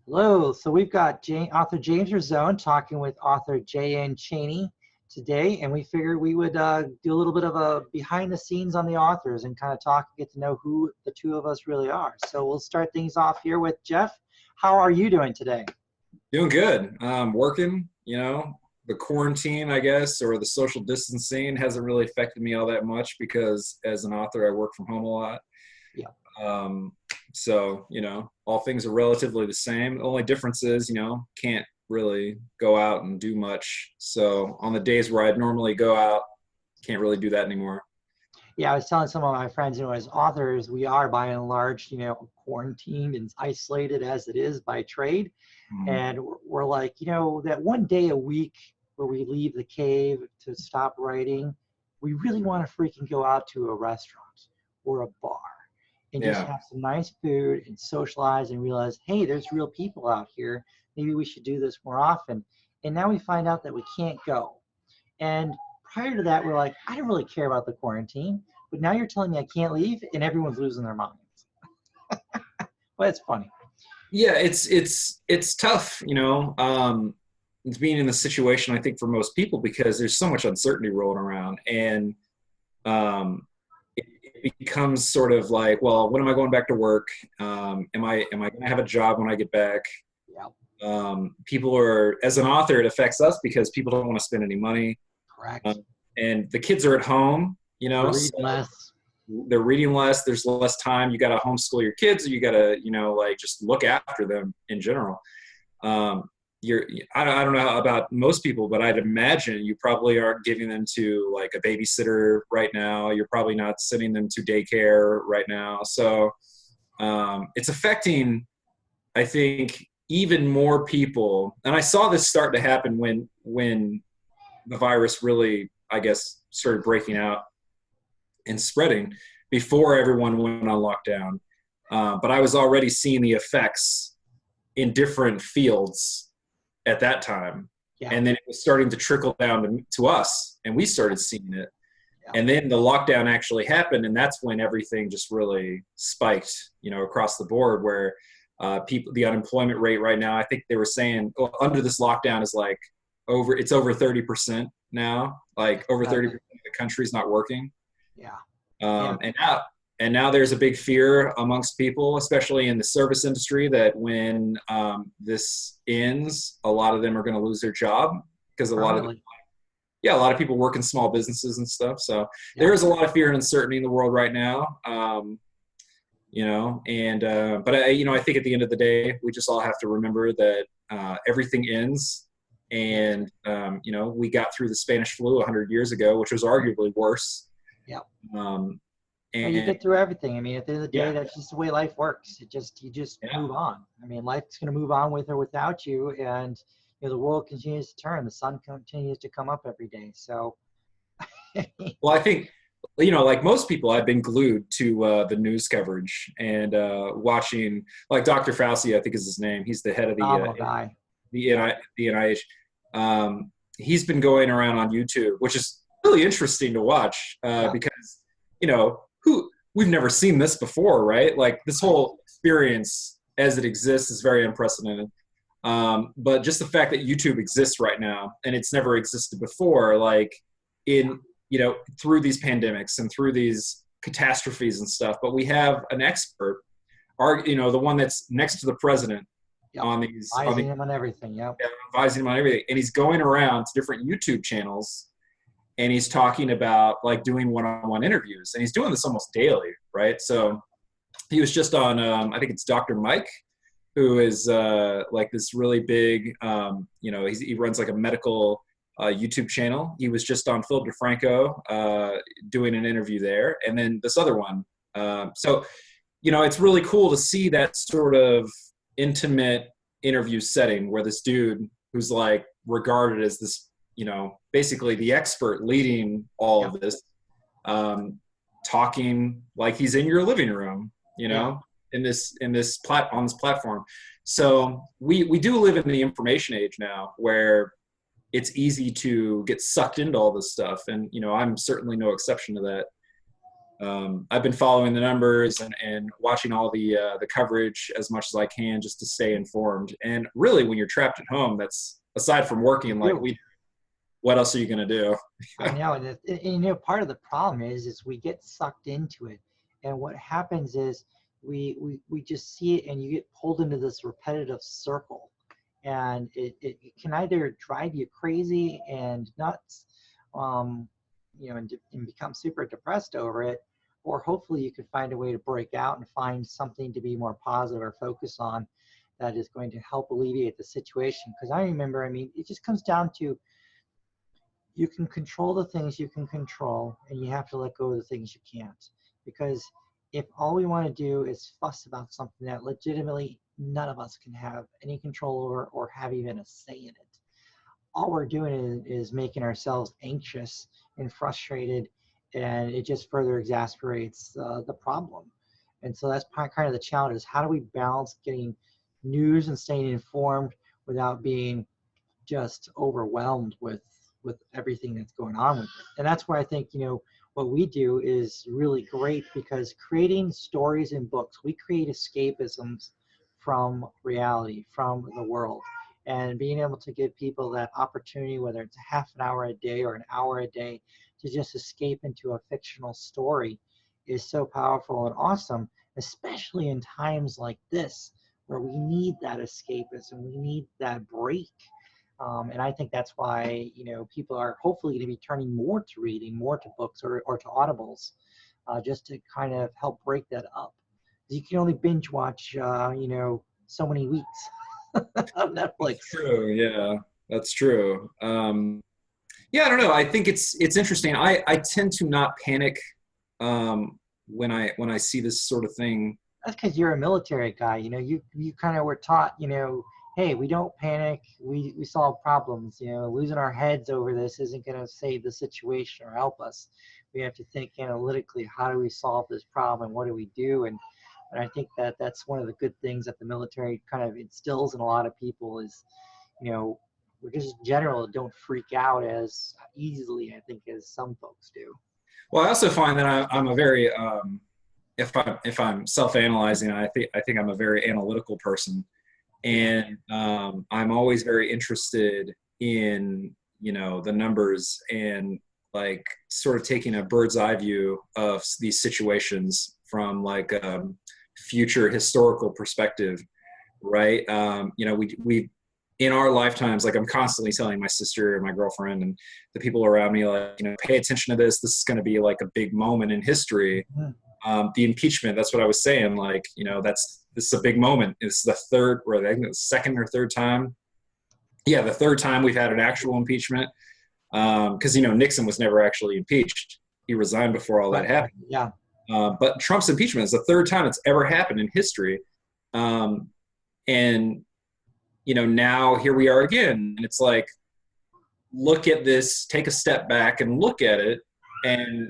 Hello. So we've got author James Rosone talking with author J.N. Chaney today, and we figured we would do a little bit of a behind the scenes on the authors and kind of talk, get to know who the two of us really are. So we'll start things off here with Jeff. How are you doing today? Doing good. Working, the quarantine, I guess, or the social distancing hasn't really affected me all that much because as an author, I work from home a lot. Yeah. All things are relatively the same. The only difference is, can't really go out and do much. So on the days where I'd normally go out, can't really do that anymore. Yeah, I was telling some of my friends, as authors, we are by and large, quarantined and isolated as it is by trade. Mhm. And we're like, that one day a week where we leave the cave to stop writing, we really want to freaking go out to a restaurant or a bar and just Yeah. have some nice food and socialize and realize, hey, there's real people out here. Maybe we should do this more often. And now we find out that we can't go. And prior to that, we're like, I don't really care about the quarantine. But now you're telling me I can't leave and everyone's losing their minds. Well, it's funny. Yeah, it's tough, it's being in the situation, I think, for most people because there's so much uncertainty rolling around, and it becomes sort of like, well, when am I going back to work? Am I going to have a job when I get back? Yeah, People are, as an author, it affects us because people don't want to spend any money, correct. um, and the kids are at home, They're so reading less. they're reading less. There's less time. You got to homeschool your kids, or you got to, like just look after them in general. Um, I don't know about most people, but I'd imagine you probably aren't giving them to like a babysitter right now. You're probably not sending them to daycare right now. So it's affecting, I think, even more people. And I saw this start to happen when the virus really, I guess, started breaking out and spreading before everyone went on lockdown. But I was already seeing the effects in different fields at that time. Yeah, And then it was starting to trickle down to us, and we started seeing it. yeah. And then the lockdown actually happened, and that's when everything just really spiked, across the board. Where the unemployment rate right now, I think they were saying under this lockdown is like it's over 30% now. Like over 30% of the country's not working. Yeah. Yeah. And now there's a big fear amongst people, especially in the service industry, that when this ends, a lot of them are going to lose their job because Permanently. a lot of people work in small businesses and stuff. So Yeah. there is a lot of fear and uncertainty in the world right now. I think at the end of the day, we just all have to remember that everything ends. And, we got through the Spanish flu 100 years ago, which was arguably worse. Yeah. Um, Well, you and get through everything. I mean, at the end of the day, yeah, that's just the way life works. You just yeah. move on. I mean, life's going to move on with or without you, and the world continues to turn. The sun continues to come up every day. So, Well, I think, like most people, I've been glued to the news coverage and watching, like Dr. Fauci, I think is his name. He's the head of phenomenal guy. the NIH. He's been going around on YouTube, which is really interesting to watch Yeah. because, we've never seen this before, right? Like this whole experience as it exists is very unprecedented. But just the fact that YouTube exists right now and it's never existed before, like in, through these pandemics and through these catastrophes and stuff, but we have an expert, the one that's next to the president Yep. on these, Advising him on everything. Yep. advising him on everything. And he's going around to different YouTube channels and he's talking about like doing one-on-one interviews, and he's doing this almost daily, right? So he was just on, I think it's Dr. Mike, who is like this really big, he runs like a medical YouTube channel. He was just on Phil DeFranco doing an interview there, and then this other one. It's really cool to see that sort of intimate interview setting where this dude who's like regarded as this, basically the expert leading all of this, talking like he's in your living room, on this platform. So we do live in the information age now where it's easy to get sucked into all this stuff. And, I'm certainly no exception to that. I've been following the numbers and watching all the coverage as much as I can just to stay informed. And really, when you're trapped at home, that's aside from working like we do, what else are you going to do? I know, and you know, part of the problem is we get sucked into it, and what happens is we just see it, and you get pulled into this repetitive circle, and it can either drive you crazy and nuts, you know, and become super depressed over it, or hopefully you can find a way to break out and find something to be more positive or focus on that is going to help alleviate the situation. Because I remember, I mean, it just comes down to you can control the things you can control, and you have to let go of the things you can't. Because if all we want to do is fuss about something that legitimately none of us can have any control over or have even a say in it, all we're doing is making ourselves anxious and frustrated, and it just further exasperates the problem. And so that's kind of the challenge: is how do we balance getting news and staying informed without being just overwhelmed with everything that's going on with it. And that's where I think, you know, what we do is really great, because creating stories in books, we create escapisms from reality, from the world, and being able to give people that opportunity, whether it's a half an hour a day or an hour a day, to just escape into a fictional story is so powerful and awesome, especially in times like this where we need that escapism, we need that break. And I think that's why, you know, people are hopefully going to be turning more to reading, more to books or to audibles, just to kind of help break that up. You can only binge watch, you know, so many weeks of Netflix. That's true. Yeah, that's true. Yeah, I don't know. I think it's interesting. I tend to not panic when I see this sort of thing. That's because you're a military guy. You know, you kind of were taught, you know, hey, we don't panic. We solve problems. You know, losing our heads over this isn't going to save the situation or help us. We have to think analytically. How do we solve this problem, and what do we do? And I think that that's one of the good things that the military kind of instills in a lot of people is, you know, we're just in general don't freak out as easily, I think, as some folks do. Well, I also find that I'm a very if I'm self-analyzing, I think I'm a very analytical person, and I'm always very interested in, you know, the numbers and like sort of taking a bird's eye view of these situations from like future historical perspective, right? You know, we in our lifetimes, like I'm constantly telling my sister and my girlfriend and the people around me, like, you know, pay attention to this. This is going to be like a big moment in history. The impeachment, that's what I was saying. Like, you know, this is a big moment. It's the third, or I think the second or third time. Yeah, the third time we've had an actual impeachment. Because, you know, Nixon was never actually impeached. He resigned before all that happened. Yeah. But Trump's impeachment is the third time it's ever happened in history. And, you know, now here we are again. And it's like, look at this, take a step back and look at it. And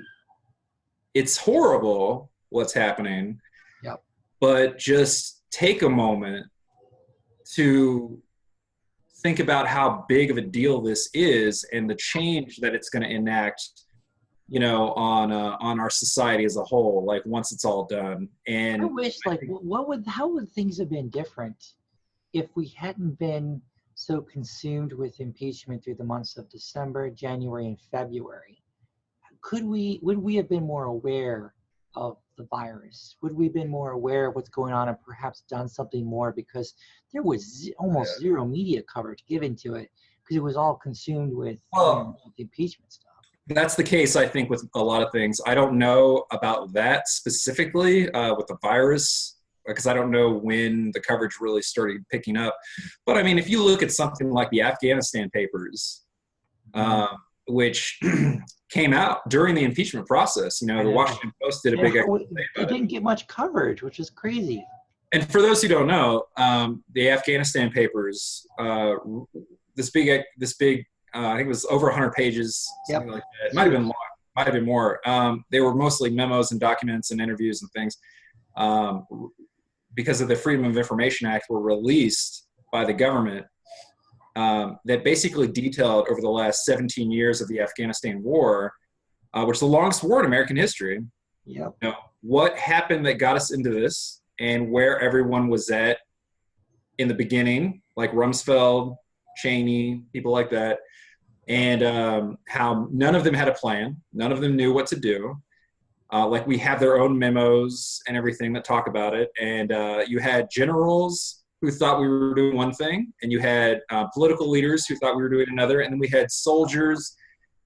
it's horrible what's happening. Yep. But just take a moment to think about how big of a deal this is and the change that it's going to enact, you know, on our society as a whole, like once it's all done. And I wish, like, how would things have been different if we hadn't been so consumed with impeachment through the months of December, January, and February? Would we have been more aware of the virus? Would we have been more aware of what's going on and perhaps done something more? Because there was almost zero media coverage given to it, because it was all consumed with, you know, the impeachment stuff. That's the case, I think, with a lot of things. I don't know about that specifically with the virus, because I don't know when the coverage really started picking up. But I mean, if you look at something like the Afghanistan papers, which came out during the impeachment process, you know, the Washington Post did a big expose about it. It didn't get much coverage, which is crazy. And for those who don't know, the Afghanistan papers, this big, I think it was over 100 pages, something like that. It might have been more. Might have been more. They were mostly memos and documents and interviews and things. Because of the Freedom of Information Act, were released by the government that basically detailed over the last 17 years of the Afghanistan war, which is the longest war in American history. Yep. You know, what happened that got us into this, and where everyone was at in the beginning, like Rumsfeld, Chaney, people like that, and how none of them had a plan, none of them knew what to do. Like we have their own memos and everything that talk about it, and you had generals who thought we were doing one thing, and you had political leaders who thought we were doing another, and then we had soldiers,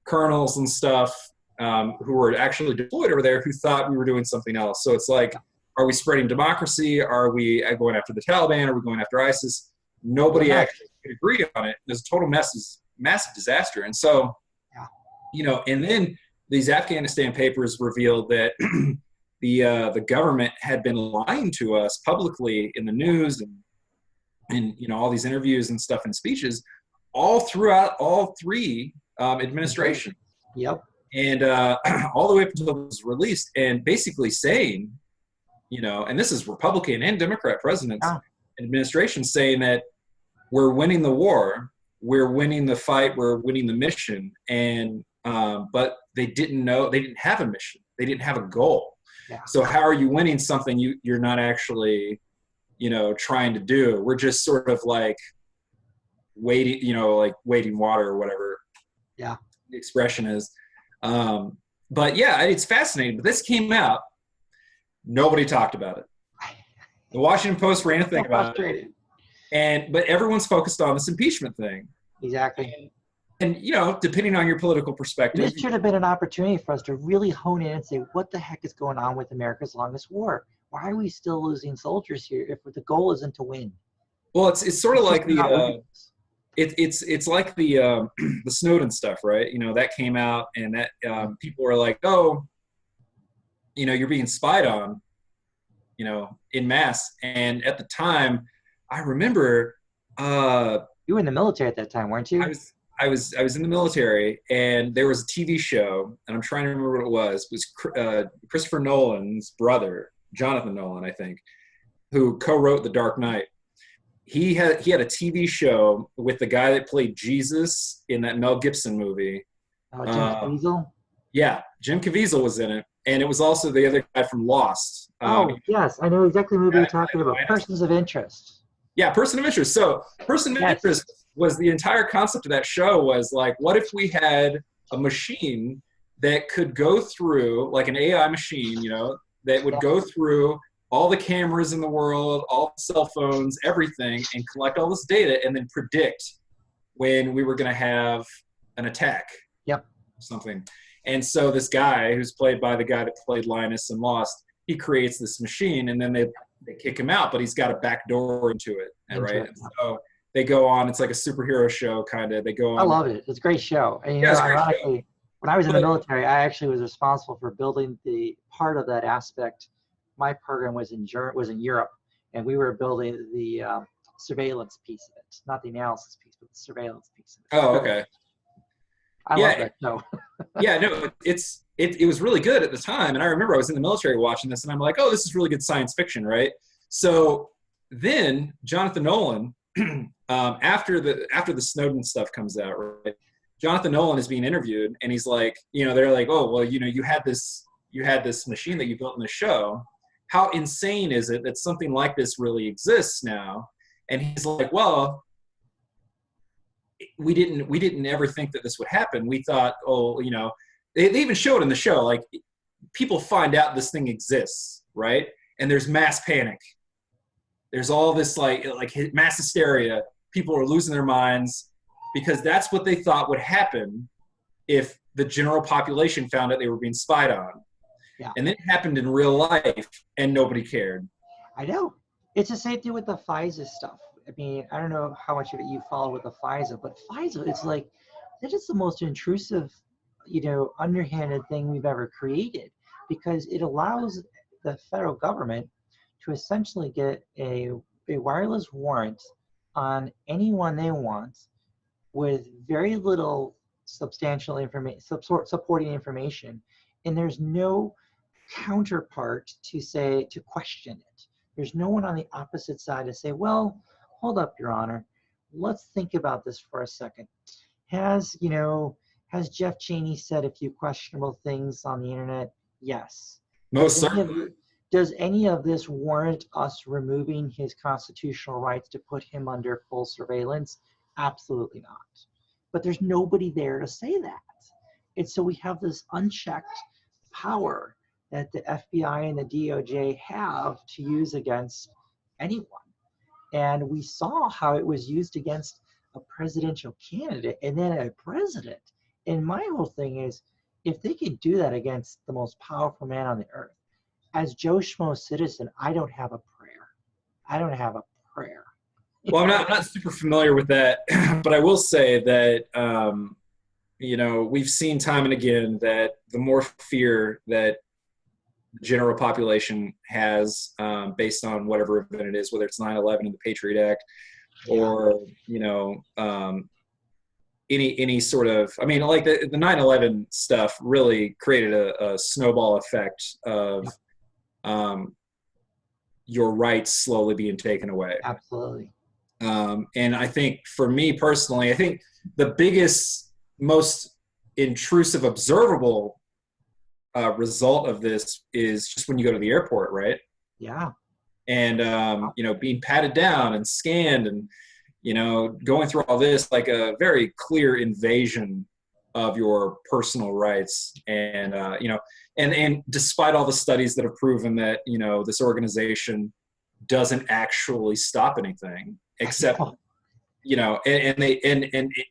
colonels, and stuff who were actually deployed over there who thought we were doing something else. So it's like, are we spreading democracy? Are we going after the Taliban? Are we going after ISIS? Nobody actually could agree on it. It was a total massive disaster. And so, and then these Afghanistan papers revealed that the government had been lying to us publicly in the news and all these interviews and stuff and speeches all throughout all three administrations. Yep. And all the way up until it was released, and basically saying, and this is Republican and Democrat presidents and administrations saying that we're winning the war, we're winning the fight, we're winning the mission, and but they didn't have a mission, they didn't have a goal. Yeah. So how are you winning something you're not actually, trying to do? We're just sort of like waiting, like waiting water or whatever. Yeah. The expression is. But yeah, it's fascinating. But this came out, nobody talked about it. The Washington Post ran a thing about it, but everyone's focused on this impeachment thing. Exactly. And depending on your political perspective, this should have been an opportunity for us to really hone in and say, what the heck is going on with America's longest war? Why are we still losing soldiers here if the goal isn't to win? Well, it's sort of like it's like the Snowden stuff, right? That came out, and that people were like, oh, you're being spied on, in mass. And at the time, I remember you were in the military at that time, weren't you? I was in the military, and there was a TV show, and I'm trying to remember what it was. It was Christopher Nolan's brother, Jonathan Nolan, I think, who co-wrote The Dark Knight. He had a TV show with the guy that played Jesus in that Mel Gibson movie. Oh, Jim Caviezel? Yeah, Jim Caviezel was in it. And it was also the other guy from Lost. Yes, I know exactly the movie you're talking about. Persons of Interest. Yeah, Person of Interest. So Person of Interest was the entire concept of that show was like, what if we had a machine that could go through, like an AI machine, that would go through all the cameras in the world, all the cell phones, everything, and collect all this data and then predict when we were going to have an attack. Yep. Something. And so this guy, who's played by the guy that played Linus in Lost, he creates this machine, and then they kick him out, but he's got a back door into it, right? And so they go on. It's like a superhero show, kind of. They go on. I love it. It's a great show. And ironically, when I was in the military, I actually was responsible for building the part of that aspect. My program was in Europe, and we were building the surveillance piece of it, not the analysis piece, but the surveillance piece of it. Oh, okay. I love that show. Yeah, no, it was really good at the time, and I remember I was in the military watching this, and I'm like, oh, this is really good science fiction, right? So then Jonathan Nolan, after the Snowden stuff comes out, right? Jonathan Nolan is being interviewed, and he's like, they're like, oh, well, you had this machine that you built in the show. How insane is it that something like this really exists now? And he's like, well, we didn't ever think that this would happen. We thought, oh, they even showed in the show, like, people find out this thing exists, right? And there's mass panic. There's all this like mass hysteria. People are losing their minds because that's what they thought would happen if the general population found out they were being spied on. Yeah. And then it happened in real life, and nobody cared. I know. It's the same thing with the FISA stuff. I mean, I don't know how much of it you follow with the FISA, but FISA, it's like, that is the most intrusive, underhanded thing we've ever created, because it allows the federal government to essentially get a wireless warrant on anyone they want with very little substantial information, supporting information, and there's no counterpart to question it. There's no one on the opposite side to say, well, hold up, Your Honor, let's think about this for a second. Has Jeff Chaney said a few questionable things on the internet? Yes. Most certainly. Does any of this warrant us removing his constitutional rights to put him under full surveillance? Absolutely not. But there's nobody there to say that. And so we have this unchecked power that the FBI and the DOJ have to use against anyone. And we saw how it was used against a presidential candidate and then a president. And my whole thing is, if they can do that against the most powerful man on the earth, as Joe Schmo citizen, I don't have a prayer. I don't have a prayer. Well, I'm not super familiar with that, but I will say that, we've seen time and again that the more fear that the general population has based on whatever event it is, whether it's 9/11 and the Patriot Act, or, any sort of, I mean, like the 9/11 stuff really created a snowball effect of your rights slowly being taken away. Absolutely. And I think for me personally, I think the biggest, most intrusive, observable result of this is just when you go to the airport, right? Yeah. And, being patted down and scanned and, going through all this, like a very clear invasion of your personal rights. And, and despite all the studies that have proven that, this organization doesn't actually stop anything, except, and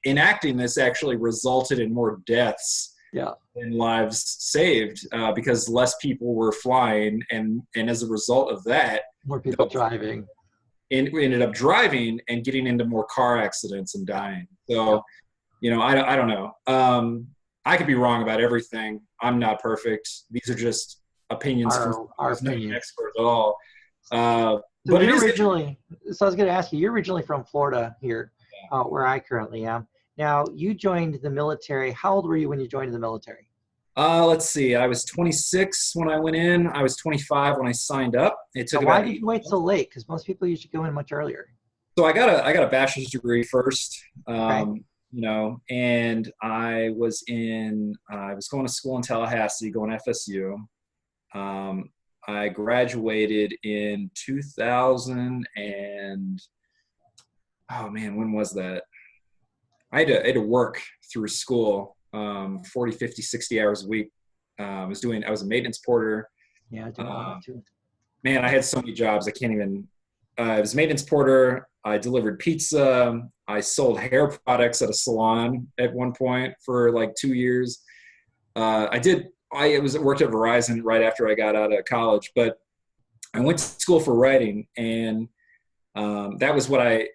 enacting this actually resulted in more deaths than lives saved because less people were flying. And as a result of that, more people driving. And we ended up driving and getting into more car accidents and dying. So, I don't know. I could be wrong about everything. I'm not perfect. These are just opinions from our no opinions. expert at all. So But I was going to ask you, you're originally from Florida here, where I currently am. Now, you joined the military. How old were you when you joined the military? Let's see. I was 26 when I went in. I was 25 when I signed up. It took why did you wait so late? Because most people usually go in much earlier. So I got a bachelor's degree first. Okay. And I was going to school in Tallahassee, going to FSU. I graduated in 2000 and, oh man, when was that? I had to work through school, 40, 50, 60 hours a week. I was a maintenance porter. Yeah, I did all that too. Man, I had so many jobs. I can't even, I was a maintenance porter. I delivered pizza. I sold hair products at a salon at one point for like 2 years. I worked at Verizon right after I got out of college, but I went to school for writing, and that was what I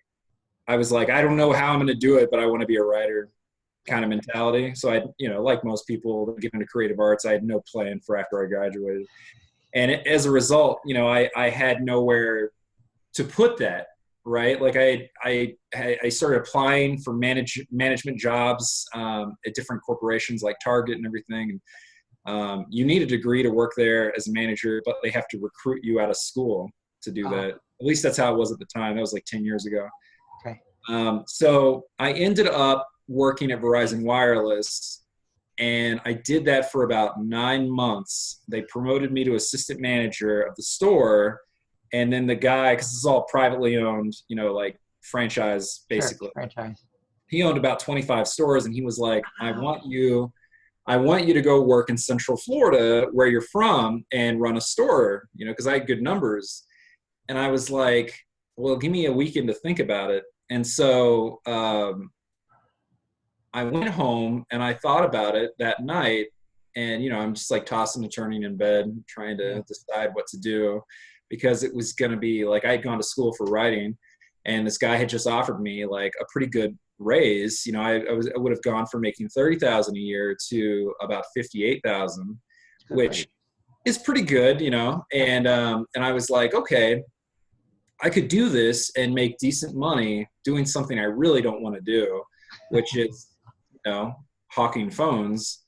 was like, I don't know how I'm going to do it, but I want to be a writer kind of mentality. So I, like most people that get into creative arts, I had no plan for after I graduated. And as a result, I had nowhere to put that, right? Like I started applying for management jobs at different corporations like Target and everything. You need a degree to work there as a manager, but they have to recruit you out of school to do that. At least that's how it was at the time. That was like 10 years ago. Okay. So I ended up working at Verizon Wireless, and I did that for about 9 months. They promoted me to assistant manager of the store. And then the guy, because it's all privately owned, like franchise, basically. Sure, franchise. He owned about 25 stores, and he was like, I want you to go work in Central Florida, where you're from, and run a store, because I had good numbers. And I was like, well, give me a weekend to think about it. And so I went home and I thought about it that night, and, I'm just like tossing and turning in bed, trying to decide what to do, because it was going to be like, I had gone to school for writing, and this guy had just offered me like a pretty good raise. I would have gone from making $30,000 a year to about $58,000, which is pretty good, and I was like, okay, I could do this and make decent money doing something I really don't want to do, which is, hawking phones.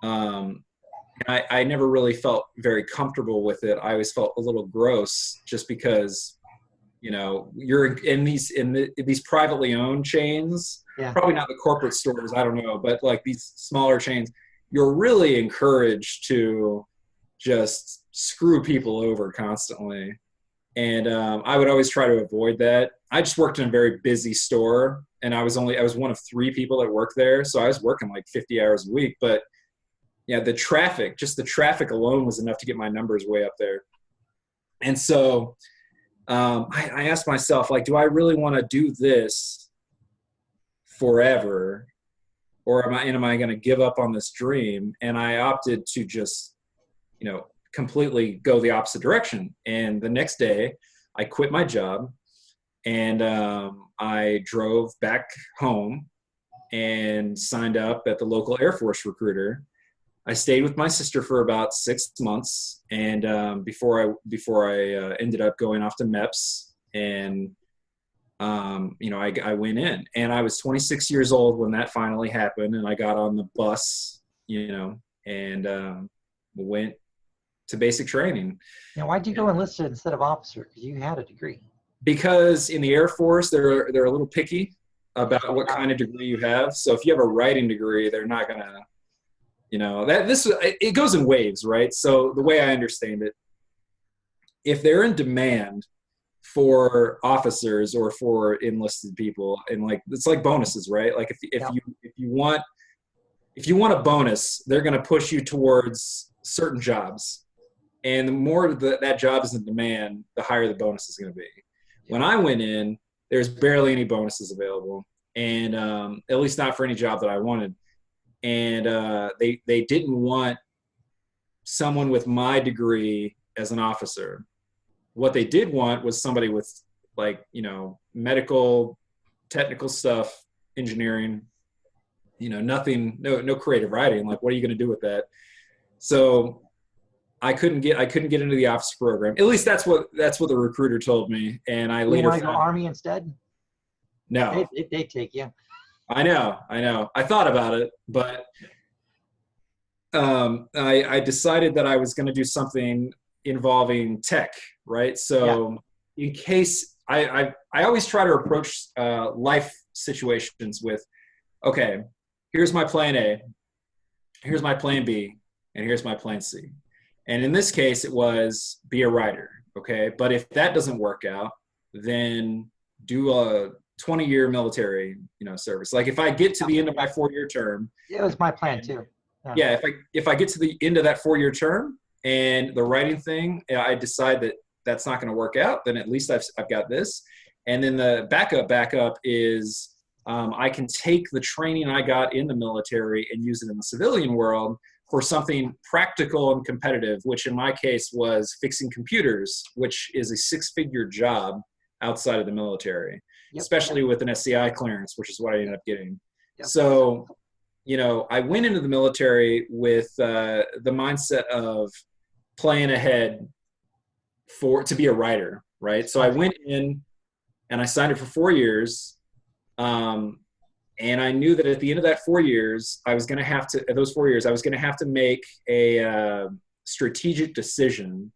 I never really felt very comfortable with it. I always felt a little gross just because, you're in these privately owned chains, probably not the corporate stores, I don't know, but like these smaller chains, you're really encouraged to just screw people over constantly. And I would always try to avoid that. I just worked in a very busy store, and I was one of 3 people that worked there. So I was working like 50 hours a week. But yeah, just the traffic alone was enough to get my numbers way up there. And so I asked myself, like, do I really want to do this forever? Or am I going to give up on this dream? And I opted to just, completely go the opposite direction. And the next day I quit my job, and I drove back home and signed up at the local Air Force recruiter. I stayed with my sister for about 6 months, and before I ended up going off to MEPS, and I went in, and I was 26 years old when that finally happened, and I got on the bus, and went to basic training. Now, why'd you go enlisted instead of officer? Because you had a degree. Because in the Air Force, they're a little picky about what kind of degree you have. So if you have a writing degree, they're not gonna, it goes in waves, right? So the way I understand it, if they're in demand for officers or for enlisted people, and it's like bonuses, right? Like if you want a bonus, they're gonna push you towards certain jobs. And the more that job is in demand, the higher the bonus is going to be. When I went in, there's barely any bonuses available, and at least not for any job that I wanted. And they didn't want someone with my degree as an officer. What they did want was somebody with medical, technical stuff, engineering, nothing, no creative writing. Like, what are you going to do with that? So I couldn't get into the officer program. At least that's what the recruiter told me. And I later want to go Army instead? No, they take you. I know. I thought about it, but I decided that I was going to do something involving tech, right? So in case I always try to approach life situations with, okay, here's my plan A, here's my plan B, and here's my plan C. And in this case, it was be a writer, okay? But if that doesn't work out, then do a 20-year military, service. Like if I get to the end of my 4-year term. Yeah, it was my plan too. Yeah, if I get to the end of that 4-year term and the writing thing, I decide that that's not going to work out, then at least I've got this. And then the backup is I can take the training I got in the military and use it in the civilian world for something practical and competitive, which in my case was fixing computers, which is a 6-figure job outside of the military, especially with an SCI clearance, which is what I ended up getting. So, I went into the military with the mindset of playing ahead to be a writer, right? So I went in and I signed up for 4 years. And I knew that at the end of that 4 years, I was going to have to make a strategic decision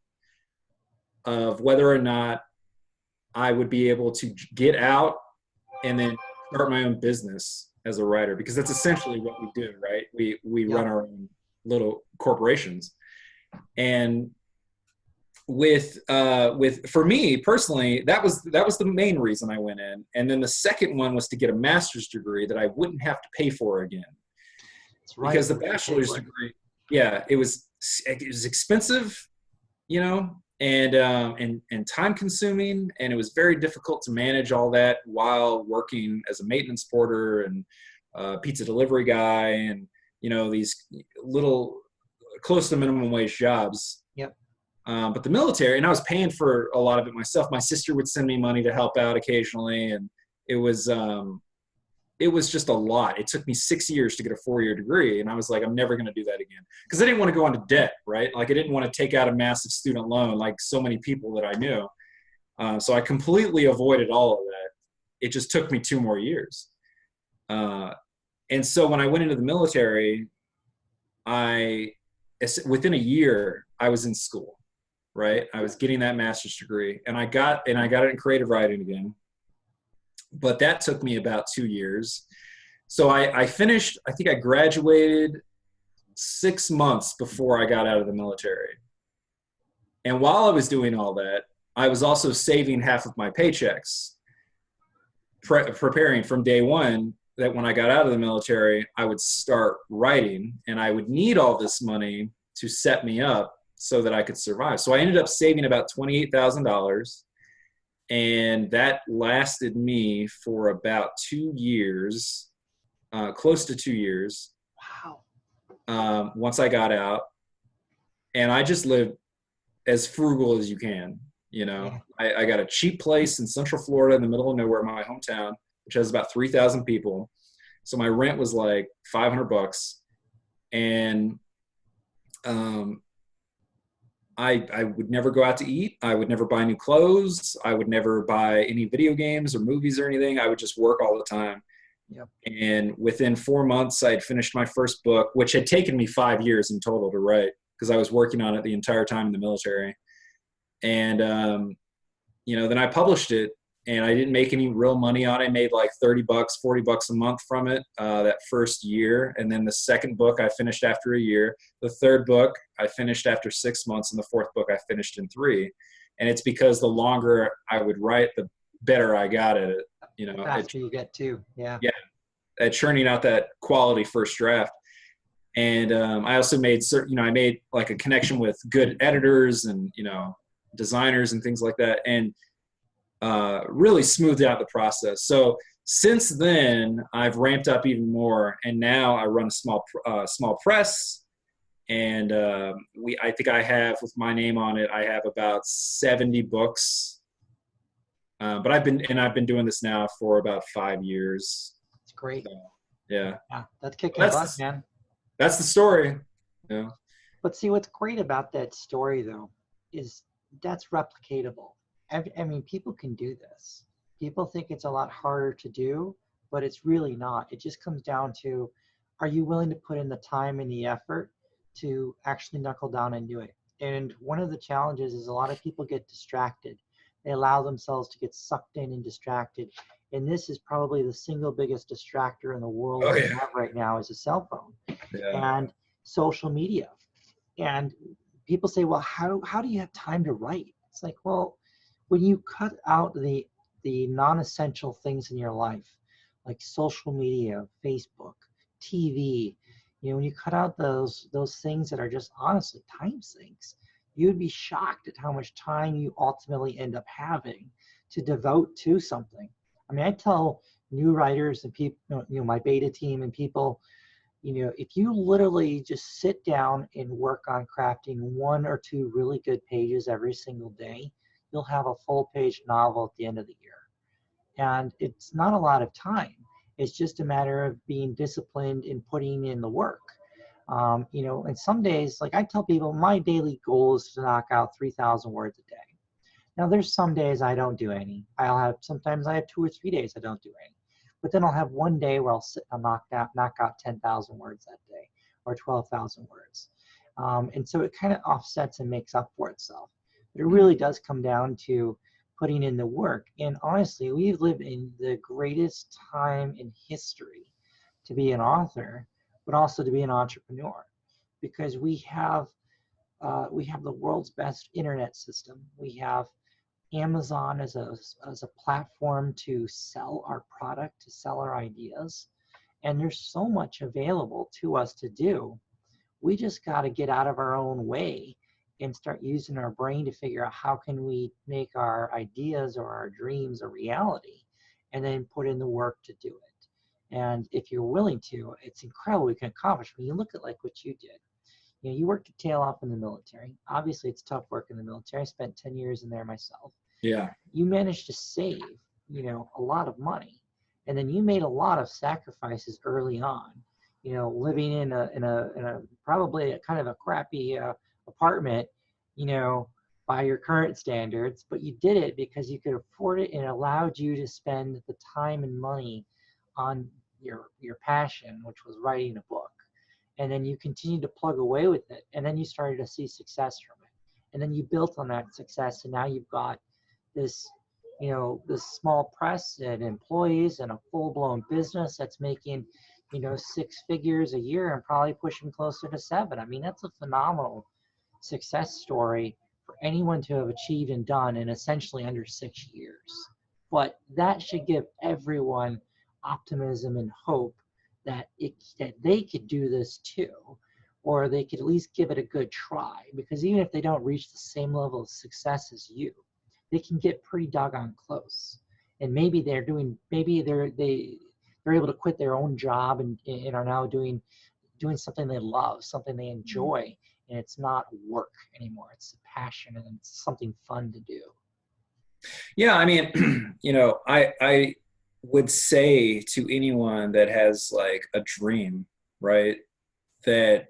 of whether or not I would be able to get out and then start my own business as a writer, because that's essentially what we do, right? We run our own little corporations. And for me personally, that was the main reason I went in. And then the second one was to get a master's degree that I wouldn't have to pay for again. That's right. Because the bachelor's degree, it was expensive, and time consuming, and it was very difficult to manage all that while working as a maintenance porter and pizza delivery guy, and these little close to minimum wage jobs. But the military, and I was paying for a lot of it myself. My sister would send me money to help out occasionally, and it was just a lot. It took me 6 years to get a 4-year degree, and I was like, I'm never going to do that again, because I didn't want to go into debt, right? Like I didn't want to take out a massive student loan like so many people that I knew. So I completely avoided all of that. It just took me 2 more years. And so when I went into the military, within a year, I was in school. Right, I was getting that master's degree, and I got it in creative writing again, but that took me about 2 years. So I finished. I think I graduated 6 months before I got out of the military, And while I was doing all that, I was also saving half of my paychecks, preparing from day one that when I got out of the military, I would start writing and I would need all this money to set me up so that I could survive. So I ended up saving about $28,000, and that lasted me for about 2 years, close to 2 years, Wow. once I got out. And I just lived as frugal as you can. You know, Yeah. I got a cheap place in Central Florida in the middle of nowhere, my hometown, which has about 3,000 people. So my rent was like $500, and um, I would never go out to eat. I would never buy new clothes. I would never buy any video games or movies or anything. I would just work all the time. Yep. And within 4 months, I had finished my first book, which had taken me 5 years in total to write because I was working on it the entire time in the military. And then I published it, and I didn't make any real money on it. I made like $30, $40 a month from it that first year. And then the second book I finished after a year. The third book I finished after 6 months, and the fourth book I finished in 3. And it's because the longer I would write, the better I got at it. The faster you get too. Yeah. Yeah, at churning out that quality first draft. And I also made I made like a connection with good editors and designers and things like that, and really smoothed out the process. So since then, I've ramped up even more, and now I run a small press, and I think I have, with my name on it, I have about 70 books. But I've been doing this now for about 5 years. It's great. So, yeah. Yeah, that's kicking butt, man. That's the story. Yeah. But see, what's great about that story, though, is that's replicatable. I mean, people can do this. People think it's a lot harder to do, but it's really not. It just comes down to, are you willing to put in the time and the effort to actually knuckle down and do it? And one of the challenges is a lot of people get distracted. They allow themselves to get sucked in and distracted. And this is probably the single biggest distractor in the world we have right now is a cell phone and social media. And people say, well, how do you have time to write? It's like, well, when you cut out the non-essential things in your life, like social media, Facebook, TV, when you cut out those things that are just honestly time sinks, you'd be shocked at how much time you ultimately end up having to devote to something. I mean, I tell new writers and people, my beta team and people, if you literally just sit down and work on crafting 1 or 2 really good pages every single day, you'll have a full page novel at the end of the year. And it's not a lot of time. It's just a matter of being disciplined and putting in the work. And some days, like I tell people, my daily goal is to knock out 3,000 words a day. Now, there's some days I don't do any. Sometimes I have 2 or 3 days I don't do any. But then I'll have one day where I'll sit and knock out 10,000 words that day, or 12,000 words. And so it kind of offsets and makes up for itself. But it really does come down to putting in the work. And honestly, we live in the greatest time in history to be an author, but also to be an entrepreneur, because we have the world's best internet system. We have Amazon as a platform to sell our product, to sell our ideas. And there's so much available to us to do. We just got to get out of our own way and start using our brain to figure out how can we make our ideas or our dreams a reality, and then put in the work to do it. And if you're willing to, it's incredible what you can accomplish. When you look at like what you did, you worked your tail off in the military. Obviously, it's tough work in the military. I spent 10 years in there myself. Yeah. You managed to save, a lot of money, and then you made a lot of sacrifices early on. Living in a probably a kind of a crappy apartment, by your current standards, but you did it because you could afford it, and it allowed you to spend the time and money on your passion, which was writing a book. And then you continued to plug away with it, and then you started to see success from it, and then you built on that success, and now you've got this small press and employees and a full-blown business that's making 6 figures a year and probably pushing closer to 7. I mean, that's a phenomenal success story for anyone to have achieved and done in essentially under 6 years. But that should give everyone optimism and hope that that they could do this too, or they could at least give it a good try. Because even if they don't reach the same level of success as you, they can get pretty doggone close. And maybe they're able to quit their own job and are now doing something they love, something they enjoy, and it's not work anymore. It's a passion and it's something fun to do. Yeah, I mean, I would say to anyone that has like a dream, right? That,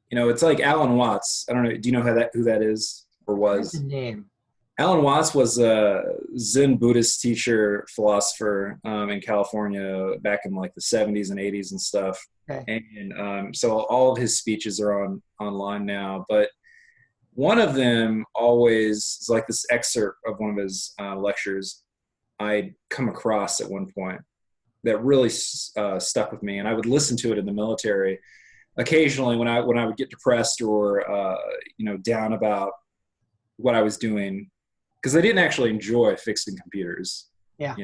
it's like Alan Watts. I don't know. Do you know who that is or What's the was? name? Alan Watts was a Zen Buddhist teacher, philosopher in California back in like the 70s and 80s and stuff. Okay. And so all of his speeches are online now. But one of them always is like this excerpt of one of his lectures I'd come across at one point that really stuck with me. And I would listen to it in the military occasionally when I would get depressed or down about what I was doing, because I didn't actually enjoy fixing computers. Yeah.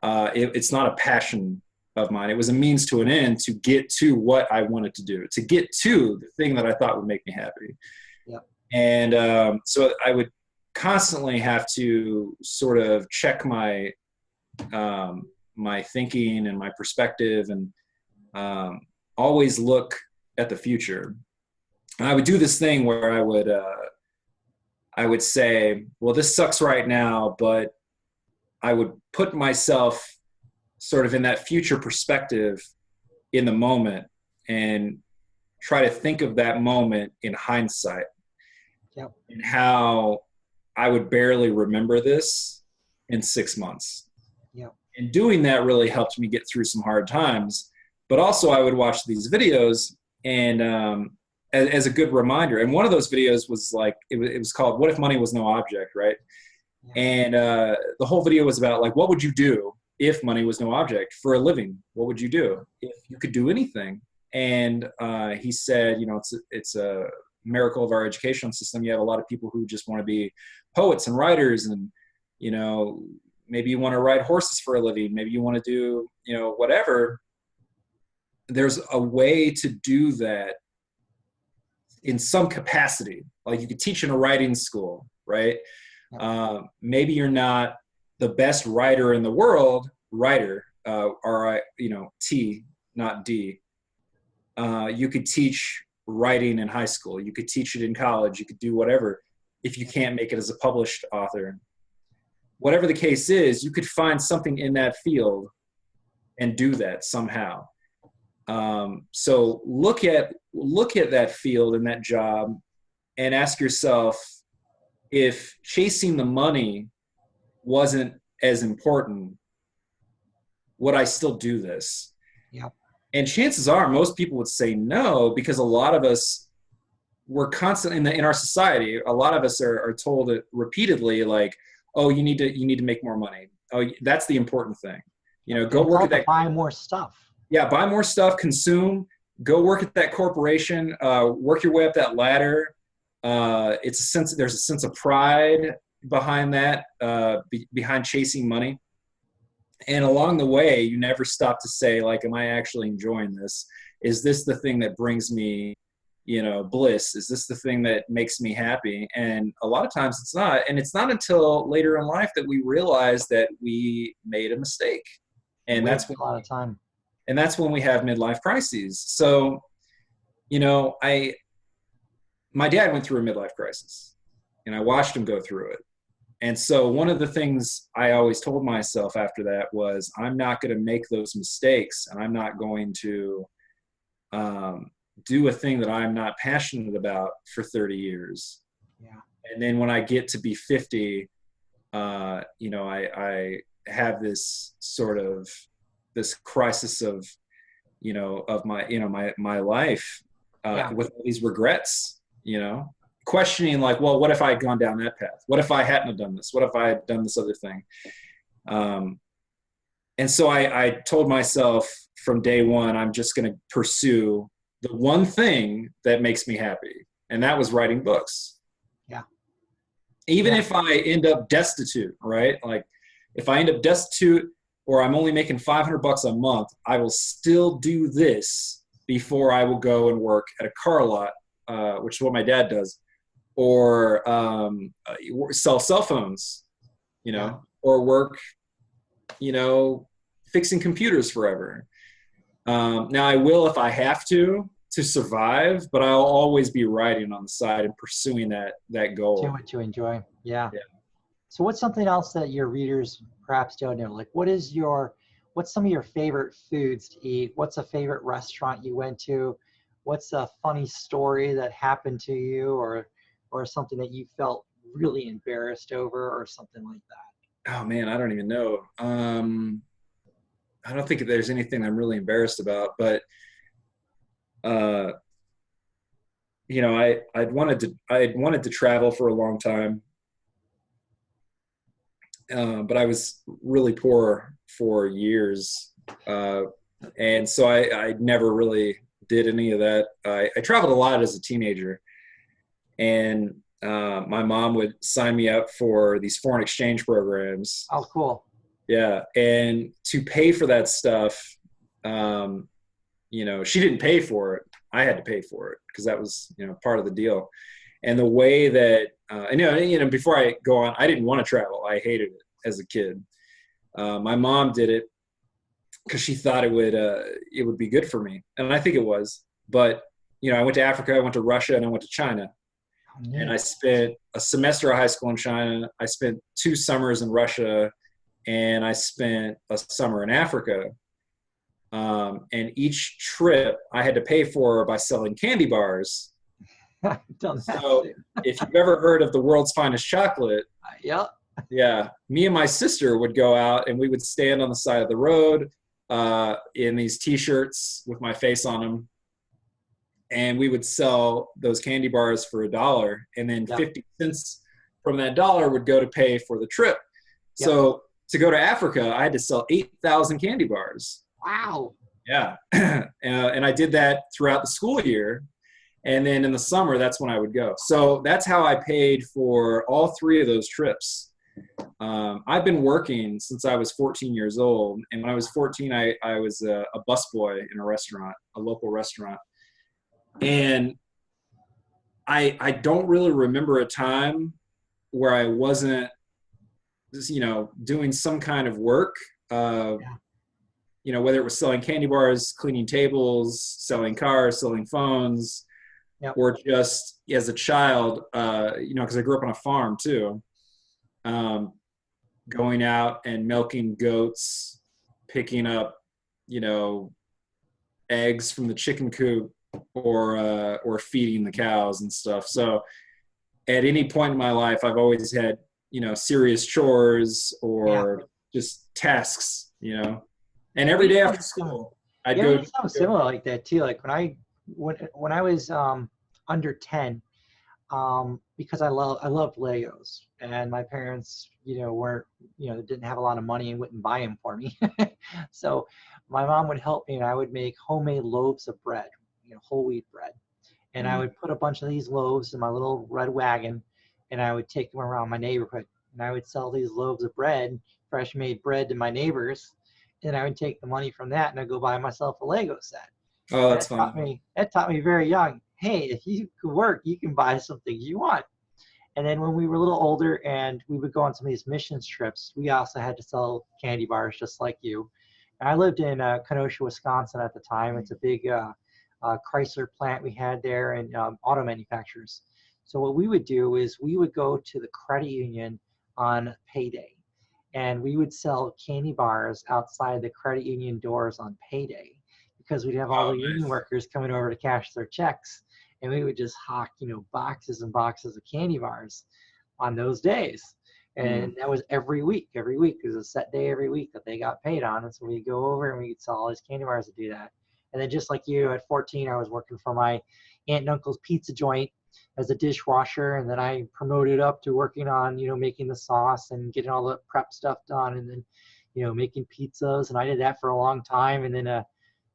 It's not a passion of mine. It was a means to an end to get to what I wanted to do, to get to the thing that I thought would make me happy. Yeah. And so I would constantly have to sort of check my my thinking and my perspective, and always look at the future. And I would do this thing where I would say, well, this sucks right now, but I would put myself sort of in that future perspective in the moment and try to think of that moment in hindsight. Yep. And how I would barely remember this in 6 months. Yep. And doing that really helped me get through some hard times. But also I would watch these videos and as a good reminder. And one of those videos was like, it was called "What If Money Was No Object," right? Yeah. And the whole video was about like, what would you do if money was no object for a living? What would you do if you could do anything? And he said, it's a miracle of our educational system. You have a lot of people who just want to be poets and writers, and maybe you want to ride horses for a living, maybe you want to do whatever. There's a way to do that in some capacity. Like you could teach in a writing school, right? Maybe you're not the best writer in the world, T, not D. You could teach writing in high school. You could teach it in college. You could do whatever if you can't make it as a published author. Whatever the case is, you could find something in that field and do that somehow. So look at that field and that job and ask yourself, if chasing the money wasn't as important, would I still do this? Yeah. And chances are most people would say no, because a lot of us, we're constantly in our society, a lot of us are told it repeatedly, like, oh, you need to make more money. Oh, that's the important thing. Go work at that. Buy more stuff. Yeah, buy more stuff, consume, go work at that corporation, work your way up that ladder. There's a sense of pride behind that, behind chasing money. And along the way, you never stop to say, like, am I actually enjoying this? Is this the thing that brings me, bliss? Is this the thing that makes me happy? And a lot of times it's not. And it's not until later in life that we realize that we made a mistake. And that's a lot of time. And that's when we have midlife crises. So, my dad went through a midlife crisis, and I watched him go through it. And so one of the things I always told myself after that was, I'm not going to make those mistakes, and I'm not going to do a thing that I'm not passionate about for 30 years. Yeah. And then when I get to be 50, I have this sort of this crisis of my life with all these regrets, questioning, like, well, what if I had gone down that path? What if I hadn't have done this? What if I had done this other thing? And so I told myself from day one, I'm just going to pursue the one thing that makes me happy. And that was writing books. Yeah. Even Yeah. if I end up destitute, right? Like if I end up destitute or I'm only making $500 a month, I will still do this before I will go and work at a car lot, which is what my dad does, or sell cell phones, Yeah. or work, fixing computers forever. Now I will if I have to survive, but I'll always be writing on the side and pursuing that Do goal. what you enjoy. Yeah. Yeah. So what's something else that your readers perhaps don't know? Like what's some of your favorite foods to eat? What's a favorite restaurant you went to? What's a funny story that happened to you or something that you felt really embarrassed over or something like that? Oh man, I don't even know. I don't think there's anything I'm really embarrassed about, but uh, I'd wanted to travel for a long time, but I was really poor for years, and so I never really did any of that. I traveled a lot as a teenager, and my mom would sign me up for these foreign exchange programs. Oh, cool. Yeah, and to pay for that stuff, she didn't pay for it. I had to pay for it because that was, part of the deal. And the way that, before I go on, I didn't want to travel. I hated it as a kid. My mom did it because she thought it would be good for me, and I think it was. But I went to Africa, I went to Russia, and I went to China. Oh, And I neat. spent a semester of high school in China. I spent 2 summers in Russia, and I spent a summer in Africa. And each trip I had to pay for by selling candy bars. I've done that So too. if you've ever heard of the world's finest chocolate, Yep. yeah, me and my sister would go out and we would stand on the side of the road in these T-shirts with my face on them, and we would sell those candy bars for $1, and then Yep. 50 cents from that dollar would go to pay for the trip. Yep. So to go to Africa, I had to sell 8,000 candy bars. Wow. Yeah. And I did that throughout the school year. And then in the summer, that's when I would go. So that's how I paid for all 3 of those trips. I've been working since I was 14 years old. And when I was 14, I was a busboy in a local restaurant. And I don't really remember a time where I wasn't, doing some kind of work. Whether it was selling candy bars, cleaning tables, selling cars, selling phones, Yep. or just as a child, because I grew up on a farm too, going out and milking goats, picking up, eggs from the chicken coop, or feeding the cows and stuff. So at any point in my life, I've always had, serious chores Yeah. or just tasks, and We every did day after something similar. school, I'd Yeah, we go. did something similar like that too. Like when I was under 10, because I loved Legos, and my parents, weren't, didn't have a lot of money and wouldn't buy them for me. So my mom would help me, and I would make homemade loaves of bread, whole wheat bread, and I Mm. would put a bunch of these loaves in my little red wagon, and I would take them around my neighborhood, and I would sell these loaves of bread, fresh made bread, to my neighbors, and I would take the money from that and I'd go buy myself a Lego set. Oh, And that's fun. that taught me very young. Hey, if you can work, you can buy some things you want. And then when we were a little older and we would go on some of these missions trips, we also had to sell candy bars just like you. And I lived in Kenosha, Wisconsin at the time. It's a big Chrysler plant we had there, and auto manufacturers. So what we would do is we would go to the credit union on payday, and we would sell candy bars outside the credit union doors on payday, because we'd have all Oh, the union nice. workers coming over to cash their checks, and we would just hawk, boxes and boxes of candy bars on those days. Mm. And that was every week. Every week there's a set day every week that they got paid on, and so we'd go over and we'd sell all these candy bars to do that. And then just like you, at 14, I was working for my aunt and uncle's pizza joint as a dishwasher, and then I promoted up to working on, making the sauce and getting all the prep stuff done, and then, making pizzas. And I did that for a long time. And then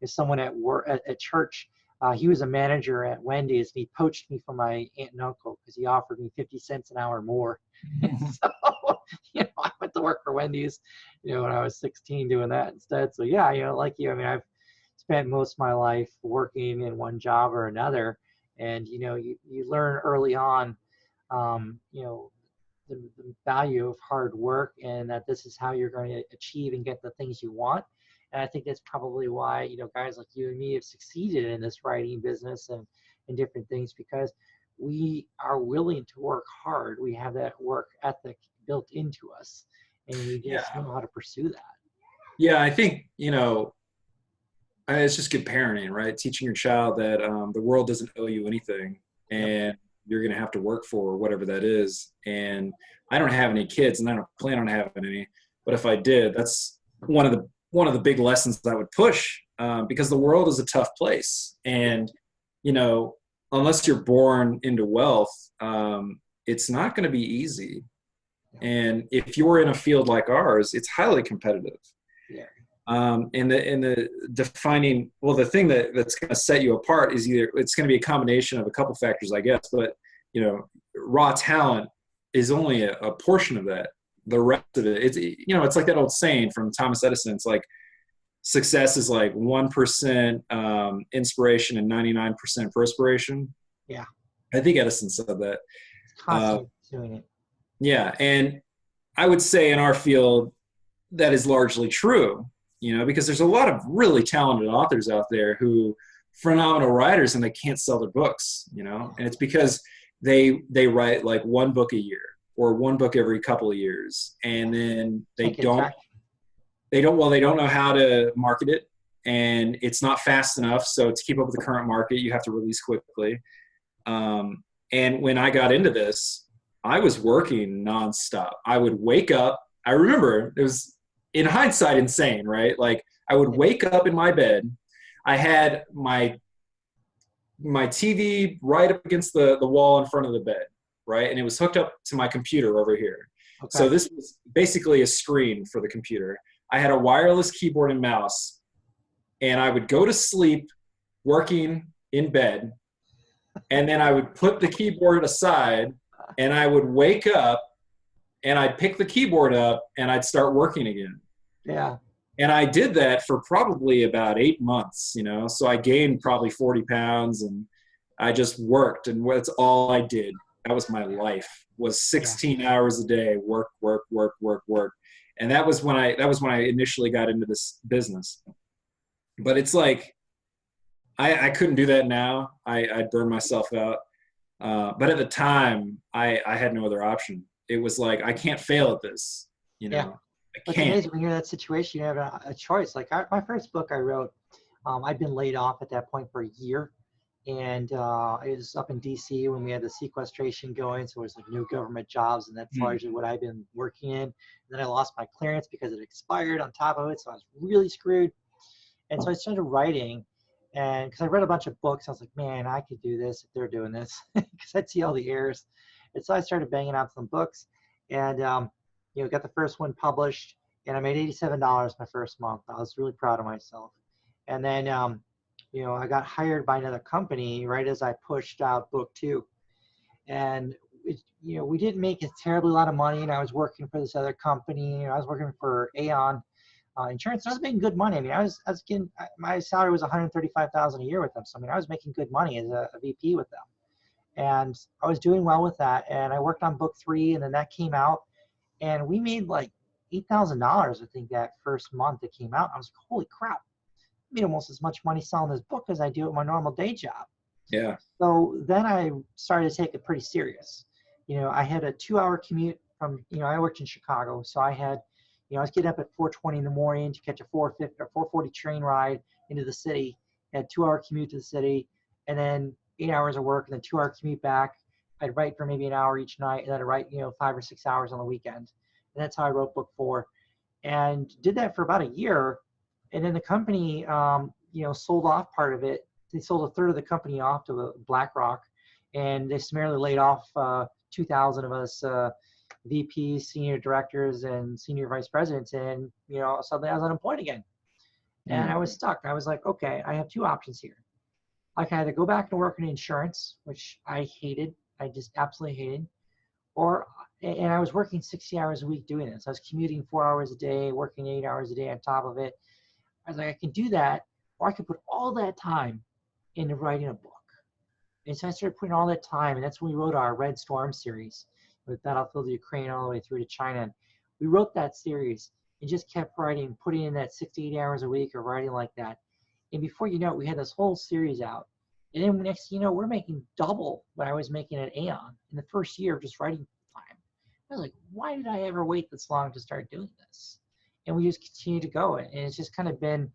if someone at work at church He was a manager at Wendy's, and he poached me from my aunt and uncle because he offered me 50 cents an hour more. So, I went to work for Wendy's, when I was 16 doing that instead. So yeah, like you, I mean, I've spent most of my life working in one job or another. And, you learn early on, the value of hard work, and that this is how you're going to achieve and get the things you want. And I think that's probably why, guys like you and me have succeeded in this writing business and different things, because we are willing to work hard. We have that work ethic built into us, and we Yeah. just know how to pursue that. Yeah, I think, it's just good parenting, right? Teaching your child that the world doesn't owe you anything, and you're going to have to work for whatever that is. And I don't have any kids, and I don't plan on having any. But if I did, that's one of the big lessons I would push, because the world is a tough place, and unless you're born into wealth, it's not going to be easy. And if you're in a field like ours, it's highly competitive. Yeah. And the defining, the thing that's going to set you apart is it's going to be a combination of a couple factors, I guess. But raw talent is only a portion of that. The rest of it, it's like that old saying from Thomas Edison. It's like success is like 1% inspiration and 99% perspiration. Yeah. I think Edison said that. It's constantly doing it. Yeah, and I would say in our field that is largely true. Because there's a lot of really talented authors out there who phenomenal writers, and they can't sell their books, and it's because they write like one book a year or one book every couple of years, and then they don't know how to market it, and it's not fast enough. So to keep up with the current market, you have to release quickly. And when I got into this, I was working nonstop. I would wake up. I remember it was, in hindsight, insane, right? Like I would wake up in my bed. I had my TV right up against the wall in front of the bed, right? And it was hooked up to my computer over here. Okay. So this was basically a screen for the computer. I had a wireless keyboard and mouse, and I would go to sleep working in bed, and then I would put the keyboard aside, and I would wake up, and I'd pick the keyboard up, and I'd start working again. Yeah. And I did that for probably about 8 months, So I gained probably 40 pounds, and I just worked, and that's all I did. That was my life, was 16 hours a day, work. And that was when I initially got into this business. But it's like, I couldn't do that now. I'd burn myself out. But at the time, I had no other option. It was like, I can't fail at this, Yeah. I can't. It's amazing when you're in that situation, you have a choice. Like my first book I wrote, I'd been laid off at that point for a year. And it was up in DC when we had the sequestration going. So it was like no government jobs. And that's largely what I've been working in. And then I lost my clearance because it expired on top of it. So I was really screwed. And so I started writing. And because I read a bunch of books, I was like, man, I could do this if they're doing this, because I'd see all the errors. And so I started banging out some books, and got the first one published, and I made $87 my first month. I was really proud of myself. And then I got hired by another company right as I pushed out book 2, and we didn't make a terribly lot of money. And I was working for this other company. I was working for Aon Insurance. I was making good money. I mean, I was getting, my salary was $135,000 a year with them. So I mean, I was making good money as a VP with them. And I was doing well with that. And I worked on book 3, and then that came out, and we made like $8,000, I think, that first month it came out. I was like, holy crap, I made almost as much money selling this book as I do at my normal day job. Yeah. So then I started to take it pretty serious. I had a 2-hour commute from, I worked in Chicago. So I had, I was getting up at 4:20 in the morning to catch a 4:50 or 4:40 train ride into the city. I had a 2-hour commute to the city, and then 8 hours of work, and then 2-hour commute back. I'd write for maybe an hour each night, and then I'd write, 5 or 6 hours on the weekend. And that's how I wrote book 4, and did that for about a year. And then the company, sold off part of it. They sold a third of the company off to BlackRock, and they summarily laid off 2,000 of us VPs, senior directors, and senior vice presidents. And, suddenly I was unemployed again. And I was stuck. I was like, okay, I have 2 options here. I could either go back and work in insurance, which I hated. I just absolutely hated. Or, and I was working 60 hours a week doing this. I was commuting 4 hours a day, working 8 hours a day on top of it. I was like, I can do that, or I could put all that time into writing a book. And so I started putting all that time, and that's when we wrote our Red Storm series with Battlefield of Ukraine all the way through to China. And we wrote that series and just kept writing, putting in that 60, 80 hours a week of writing like that. And before you know it, we had this whole series out. And then next, we're making double what I was making at Aon in the first year of just writing time. I was like, why did I ever wait this long to start doing this? And we just continue to go. And it's just kind of been,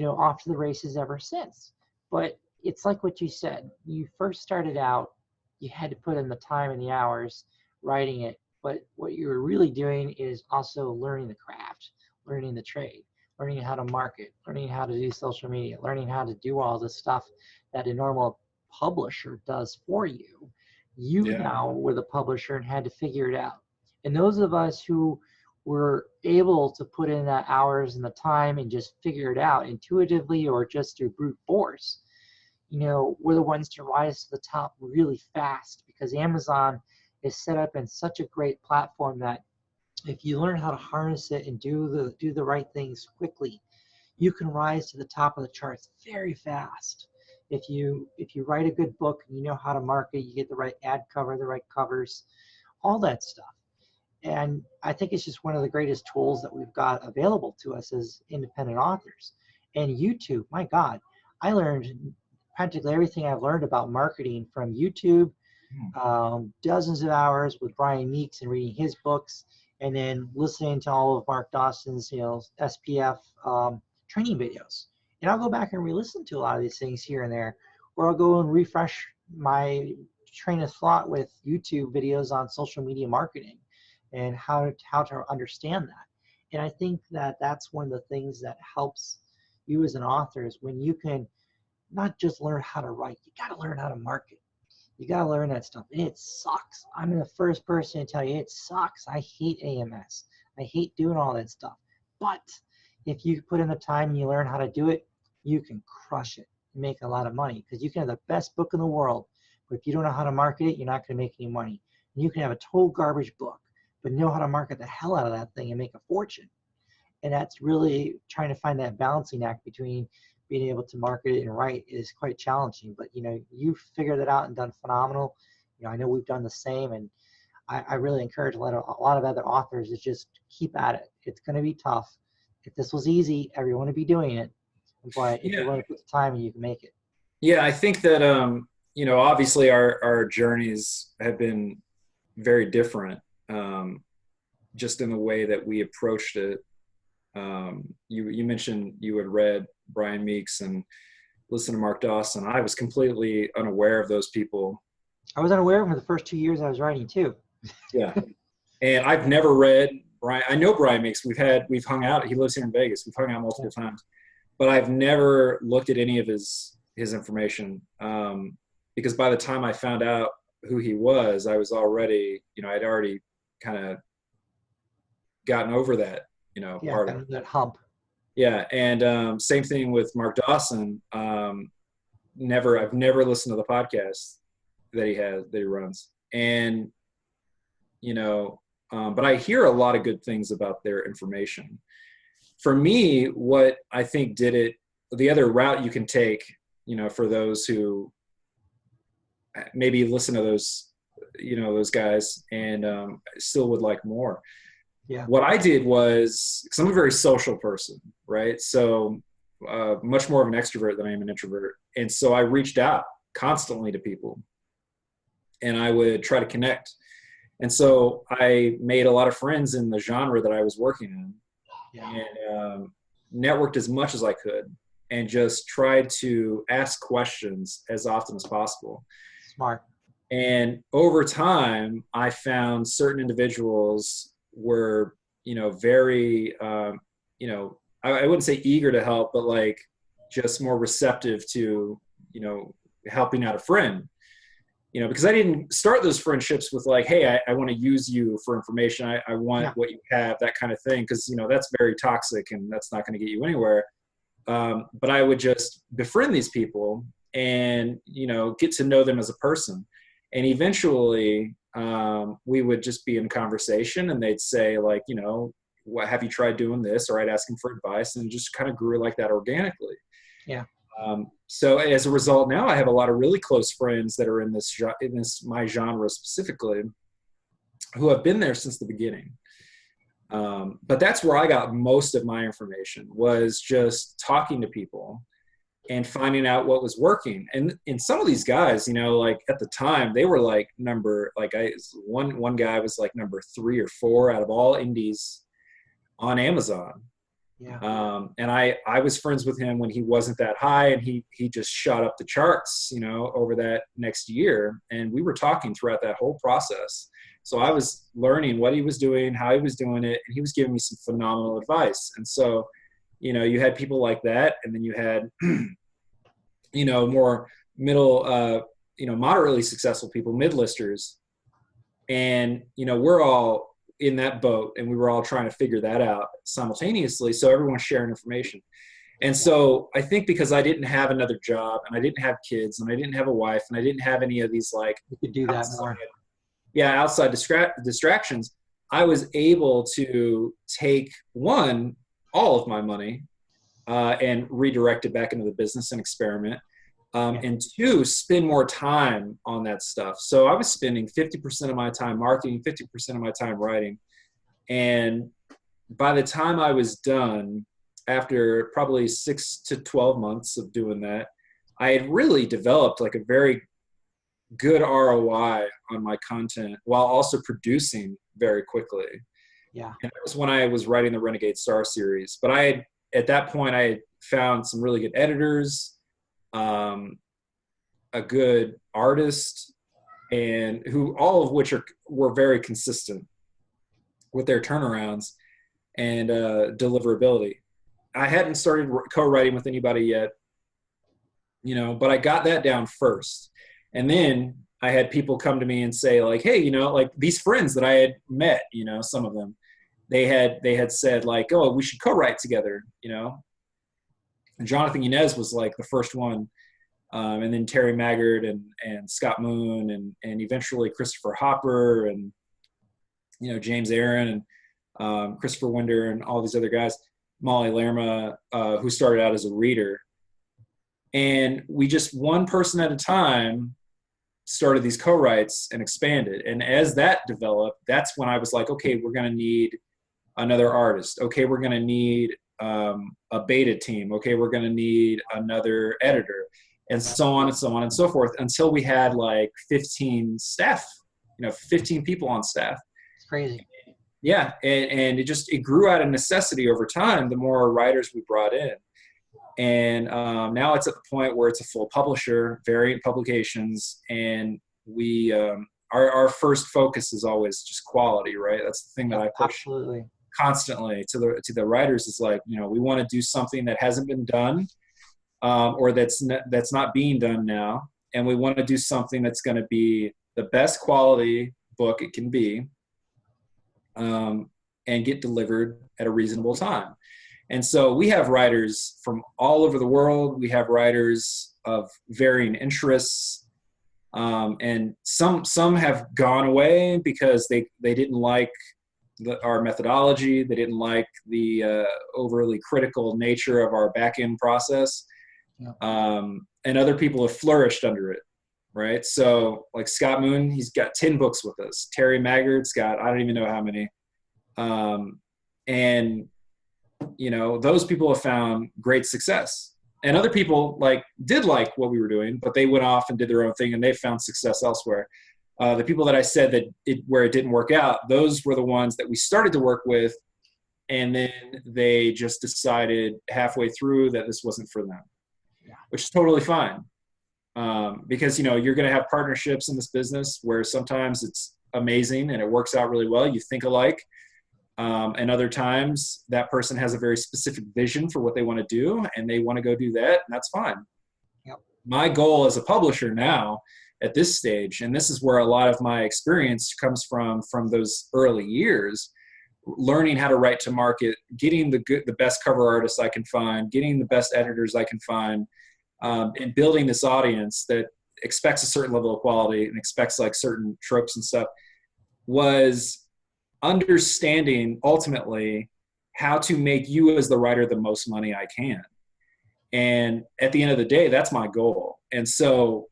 off to the races ever since. But it's like what you said. You first started out, you had to put in the time and the hours writing it. But what you were really doing is also learning the craft, learning the trade, learning how to market, learning how to do social media, learning how to do all the stuff that a normal publisher does for you. You now were the publisher and had to figure it out. And those of us who were able to put in the hours and the time and just figure it out intuitively or just through brute force, we're the ones to rise to the top really fast, because Amazon is set up in such a great platform that if you learn how to harness it and do the right things quickly, you can rise to the top of the charts very fast. If you write a good book and you know how to market, you get the right ad cover, the right covers, all that stuff. And I think it's just one of the greatest tools that we've got available to us as independent authors. And YouTube, my God, I learned practically everything I've learned about marketing from YouTube, dozens of hours with Brian Meeks and reading his books, and then listening to all of Mark Dawson's, SPF training videos. And I'll go back and re-listen to a lot of these things here and there, or I'll go and refresh my train of thought with YouTube videos on social media marketing and how to understand that. And I think that that's one of the things that helps you as an author, is when you can not just learn how to write, you got to learn how to market. You got to learn that stuff. And it sucks. I'm the first person to tell you it sucks. I hate AMS. I hate doing all that stuff. But if you put in the time and you learn how to do it, you can crush it and make a lot of money, because you can have the best book in the world, but if you don't know how to market it, you're not going to make any money. And you can have a total garbage book, but know how to market the hell out of that thing and make a fortune. And that's really trying to find that balancing act between being able to market it and write is quite challenging. But, you've figured that out and done phenomenal. I know we've done the same. And I really encourage a lot of other authors to just keep at it. It's going to be tough. If this was easy, everyone would be doing it. But if you want to put the time, you can make it. Yeah, I think that, obviously our journeys have been very different, just in the way that we approached it. You mentioned you had read Brian Meeks and listened to Mark Dawson. I was completely unaware of those people. I was unaware of them the first 2 years I was writing too. Yeah. And I've never read Brian. I know Brian Meeks. We've hung out. He lives here in Vegas. We've hung out multiple times, but I've never looked at any of his information. Because by the time I found out who he was, I was already, I'd already kind of gotten over that, part of that hump. Yeah. And same thing with Mark Dawson. I've never listened to the podcast that he runs. And, but I hear a lot of good things about their information. For me, what I think did it, the other route you can take, for those who maybe listen to those, those guys and still would like more. Yeah. What I did was, because I'm a very social person, right? So much more of an extrovert than I am an introvert. And so I reached out constantly to people and I would try to connect. And so I made a lot of friends in the genre that I was working in, and networked as much as I could and just tried to ask questions as often as possible. Smart. And over time, I found certain individuals were, very, I wouldn't say eager to help, but like just more receptive to, helping out a friend, because I didn't start those friendships with like, hey, I want to use you for information. I want what you have, that kind of thing. Cause that's very toxic and that's not going to get you anywhere. But I would just befriend these people and, get to know them as a person. And eventually we would just be in conversation, and they'd say, like, what have you tried doing this? Or I'd ask them for advice, and it just kind of grew like that organically. Yeah. So as a result, now I have a lot of really close friends that are in this my genre specifically, who have been there since the beginning. But that's where I got most of my information, was just talking to people and finding out what was working. And some of these guys, like at the time, they were like one guy was like number 3 or 4 out of all indies on Amazon. Yeah. And I was friends with him when he wasn't that high, and he just shot up the charts, over that next year. And we were talking throughout that whole process. So I was learning what he was doing, how he was doing it, and he was giving me some phenomenal advice. And so, you had people like that, and then you had, more middle, moderately successful people, mid-listers. And, we're all in that boat, and we were all trying to figure that out simultaneously. So everyone's sharing information. And so I think because I didn't have another job, and I didn't have kids, and I didn't have a wife, and I didn't have any of these like You could do that more. outside distractions, I was able to take all of my money and redirect it back into the business and experiment. And 2, spend more time on that stuff. So I was spending 50% of my time marketing, 50% of my time writing. And by the time I was done, after probably 6 to 12 months of doing that, I had really developed like a very good ROI on my content while also producing very quickly. Yeah. And that was when I was writing the Renegade Star series. But at that point, I had found some really good editors, a good artist, and all of which were very consistent with their turnarounds and deliverability. I hadn't started co-writing with anybody yet, but I got that down first. And then I had people come to me and say, like, hey, like these friends that I had met, some of them, they had said like, oh, we should co-write together, And Jonathan Yanez was like the first one. And then Terry Maggard and Scott Moon and eventually Christopher Hopper and, James Aaron and Christopher Winder and all these other guys, Molly Lerma, who started out as a reader. And we just, one person at a time, started these co-writes and expanded. And as that developed, that's when I was like, okay, we're going to need another artist. Okay, we're going to need a beta team. Okay, we're going to need another editor, and so on and so on and so forth, until we had like 15 staff, 15 people on staff. It's crazy. Yeah, and it grew out of necessity over time, the more writers we brought in. And now it's at the point where it's a full publisher, Variant Publications, and we our first focus is always just quality, right? That's the thing that I push Absolutely. constantly to the writers, is like, we want to do something that hasn't been done, or that's not being done now, and we want to do something that's going to be the best quality book it can be, and get delivered at a reasonable time. And so we have writers from all over the world. We have writers of varying interests, and some have gone away because they didn't like our methodology. They didn't like the overly critical nature of our back-end process. Yeah. And other people have flourished under it, right? So like Scott Moon, he's got 10 books with us. Terry Maggard's got, I don't even know how many. And those people have found great success. And other people did like what we were doing, but they went off and did their own thing, and they found success elsewhere. The people that I said where it didn't work out, those were the ones that we started to work with, and then they just decided halfway through that this wasn't for them, which is totally fine. Because, you're going to have partnerships in this business where sometimes it's amazing and it works out really well. You think alike. And other times that person has a very specific vision for what they want to do, and they want to go do that, and that's fine. Yep. My goal as a publisher now at this stage, and this is where a lot of my experience comes from those early years, learning how to write to market, getting the best cover artists I can find, getting the best editors I can find, in building this audience that expects a certain level of quality and expects like certain tropes and stuff, was understanding ultimately how to make you as the writer the most money I can. And at the end of the day, that's my goal. And so,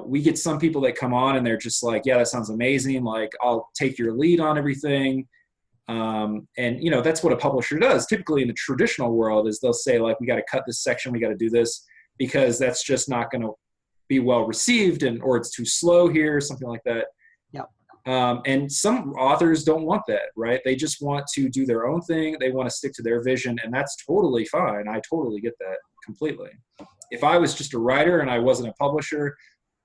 we get some people that come on and they're just like, yeah, that sounds amazing. Like, I'll take your lead on everything. And that's what a publisher does. Typically in the traditional world is they'll say like, we got to cut this section. We got to do this because that's just not going to be well received, or it's too slow here, something like that. Yep. And some authors don't want that, right? They just want to do their own thing. They want to stick to their vision, and that's totally fine. I totally get that completely. If I was just a writer and I wasn't a publisher,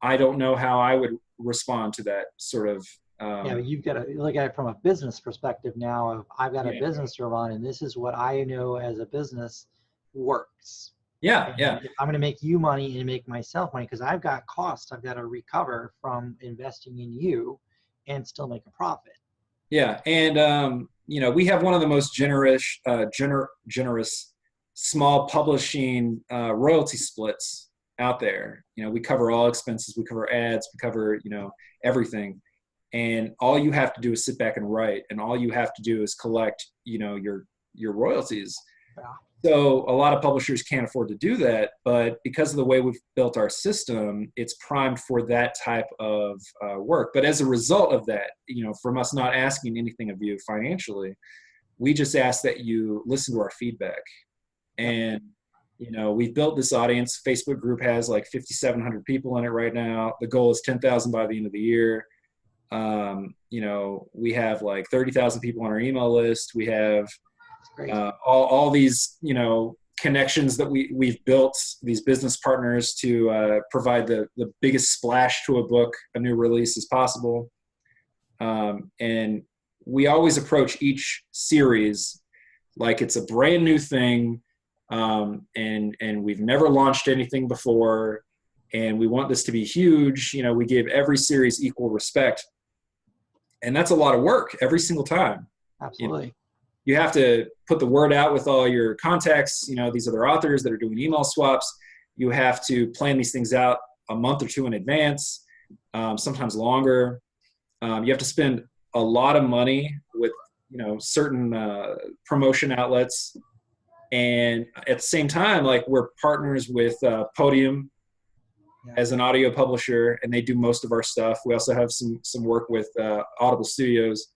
I don't know how I would respond to that sort of. Yeah, you've got to look at it from a business perspective now. I've got a business to run, and this is what I know as a business works. Yeah, yeah. If I'm going to make you money and make myself money, because I've got costs I've got to recover from investing in you and still make a profit. Yeah, and we have one of the most generous small publishing royalty splits out there. We cover all expenses, we cover ads, we cover everything, and all you have to do is sit back and write, and all you have to do is collect your royalties. Yeah. So a lot of publishers can't afford to do that, but because of the way we've built our system, it's primed for that type of work. But as a result of that, from us not asking anything of you financially, we just ask that you listen to our feedback. And, we've built this audience. Facebook group has like 5,700 people in it right now. The goal is 10,000 by the end of the year. We have like 30,000 people on our email list. We have all these, connections that we've built, these business partners to provide the biggest splash to a new release as possible. And we always approach each series like it's a brand new thing. And we've never launched anything before, and we want this to be huge. We give every series equal respect, and that's a lot of work every single time. Absolutely. You have to put the word out with all your contacts, these other authors that are doing email swaps. You have to plan these things out a month or two in advance, sometimes longer. You have to spend a lot of money with, certain promotion outlets. And at the same time, like, we're partners with Podium as an audio publisher, and they do most of our stuff. We also have some work with Audible Studios.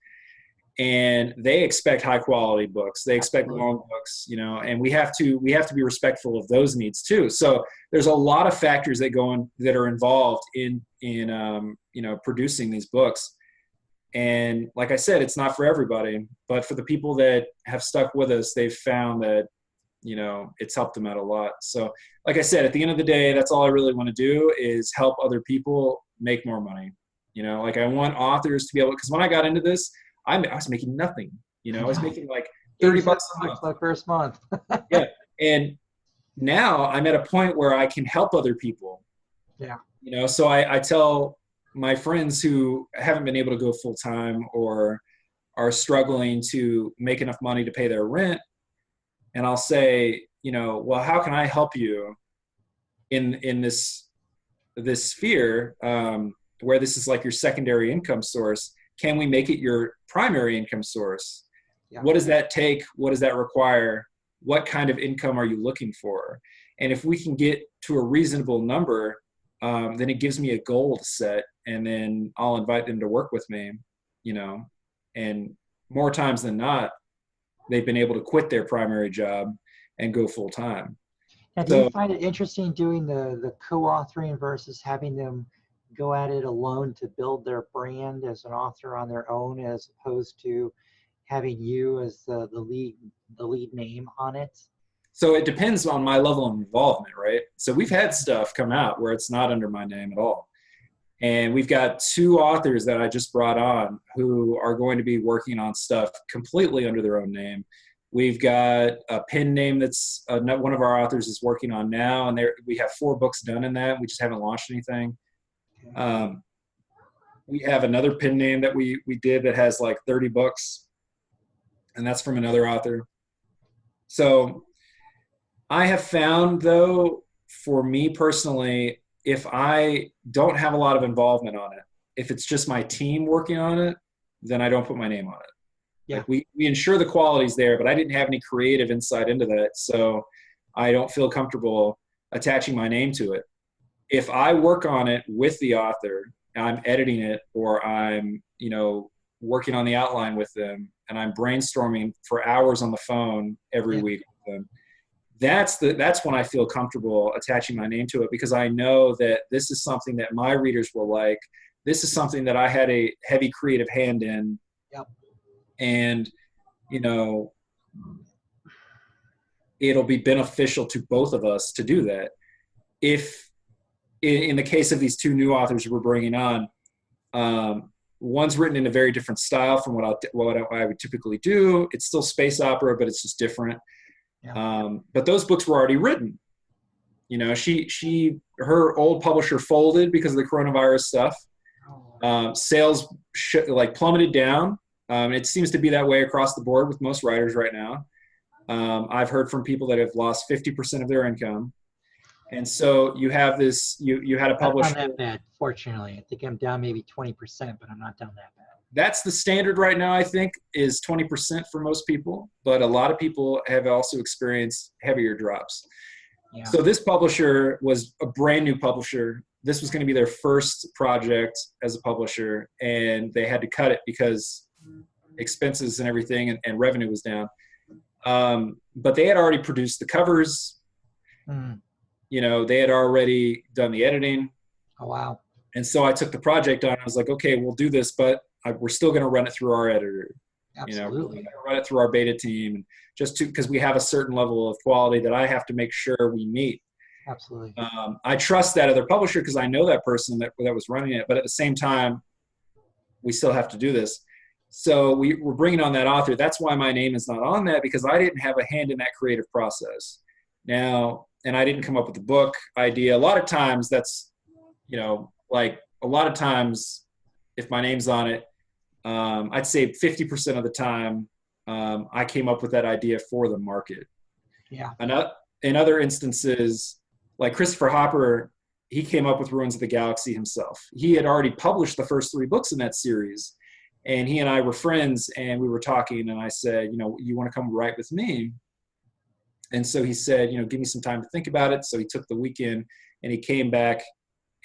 And they expect high quality books. They expect long books, and we have to be respectful of those needs too. So there's a lot of factors that are involved in producing these books. And like I said, it's not for everybody, but for the people that have stuck with us, they've found that, it's helped them out a lot. So like I said, at the end of the day, that's all I really want to do is help other people make more money. Like, I want authors to be able, because when I got into this, I was making nothing, I was making like $30 a month. My first month. Yeah. And now I'm at a point where I can help other people. Yeah. So I tell my friends who haven't been able to go full time or are struggling to make enough money to pay their rent. And I'll say, well, how can I help you in this sphere where this is like your secondary income source? Can we make it your primary income source? Yeah. What does that take? What does that require? What kind of income are you looking for? And if we can get to a reasonable number, then it gives me a goal to set, and then I'll invite them to work with me, and more times than not, they've been able to quit their primary job and go full time. And do you find it interesting doing the co-authoring versus having them go at it alone to build their brand as an author on their own, as opposed to having you as the lead name on it? So it depends on my level of involvement, right? So we've had stuff come out where it's not under my name at all. And we've got 2 authors that I just brought on who are going to be working on stuff completely under their own name. We've got a pen name that's one of our authors is working on now, and we have 4 books done in that. We just haven't launched anything. We have another pen name that we did that has like 30 books, and that's from another author. So I have found, though, for me personally, if I don't have a lot of involvement on it, if it's just my team working on it, then I don't put my name on it. Yeah. Like we ensure the quality's there, but I didn't have any creative insight into that. So I don't feel comfortable attaching my name to it. If I work on it with the author, I'm editing it, or I'm, working on the outline with them, and I'm brainstorming for hours on the phone every week with them, that's when I feel comfortable attaching my name to it, because I know that this is something that my readers will like. This is something that I had a heavy creative hand in. Yep. And, it'll be beneficial to both of us to do that. If in the case of these two new authors we're bringing on, one's written in a very different style from what I would typically do. It's still space opera, but it's just different. Yeah. But those books were already written. Her old publisher folded because of the coronavirus stuff. Sales plummeted down. It seems to be that way across the board with most writers right now. I've heard from people that have lost 50% of their income. And so you have this, you had a publisher. Not that bad, fortunately. I think I'm down maybe 20%, but I'm not down that bad. That's the standard right now, I think, is 20% for most people. But a lot of people have also experienced heavier drops. Yeah. So this publisher was a brand new publisher. This was going to be their first project as a publisher, and they had to cut it because expenses and everything and revenue was down. But they had already produced the covers. They had already done the editing. Oh, wow. And so I took the project on. I was like, okay, we'll do this, but we're still going to run it through our editor. Absolutely. We're going to run it through our beta team, because we have a certain level of quality that I have to make sure we meet. Absolutely. I trust that other publisher because I know that person that was running it, but at the same time, we still have to do this. So we're bringing on that author. That's why my name is not on that, because I didn't have a hand in that creative process. Now, and I didn't come up with the book idea. A lot of times that's, a lot of times if my name's on it, I'd say 50% of the time, I came up with that idea for the market. Yeah. And in other instances, like Christopher Hopper, he came up with Ruins of the Galaxy himself. He had already published the first 3 books in that series. And he and I were friends, and we were talking, and I said, you want to come write with me? And so he said, give me some time to think about it. So he took the weekend, and he came back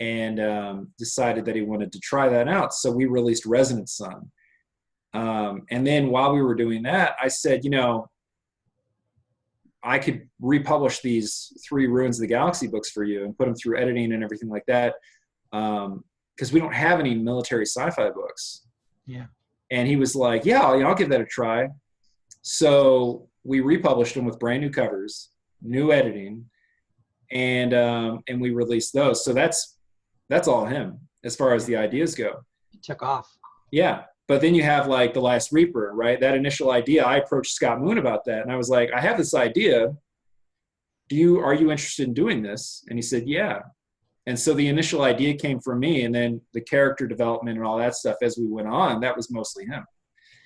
and decided that he wanted to try that out. So we released Resonant Sun. And then while we were doing that, I said, I could republish these 3 Ruins of the Galaxy books for you and put them through editing and everything like that. Because we don't have any military sci-fi books. Yeah. And he was like, yeah, I'll give that a try. So we republished them with brand new covers, new editing, and we released those. So that's all him as far as the ideas go. It took off. Yeah. But then you have like The Last Reaper, right? That initial idea, I approached Scott Moon about that. And I was like, I have this idea. Are you interested in doing this? And he said, yeah. And so the initial idea came from me, and then the character development and all that stuff as we went on, that was mostly him.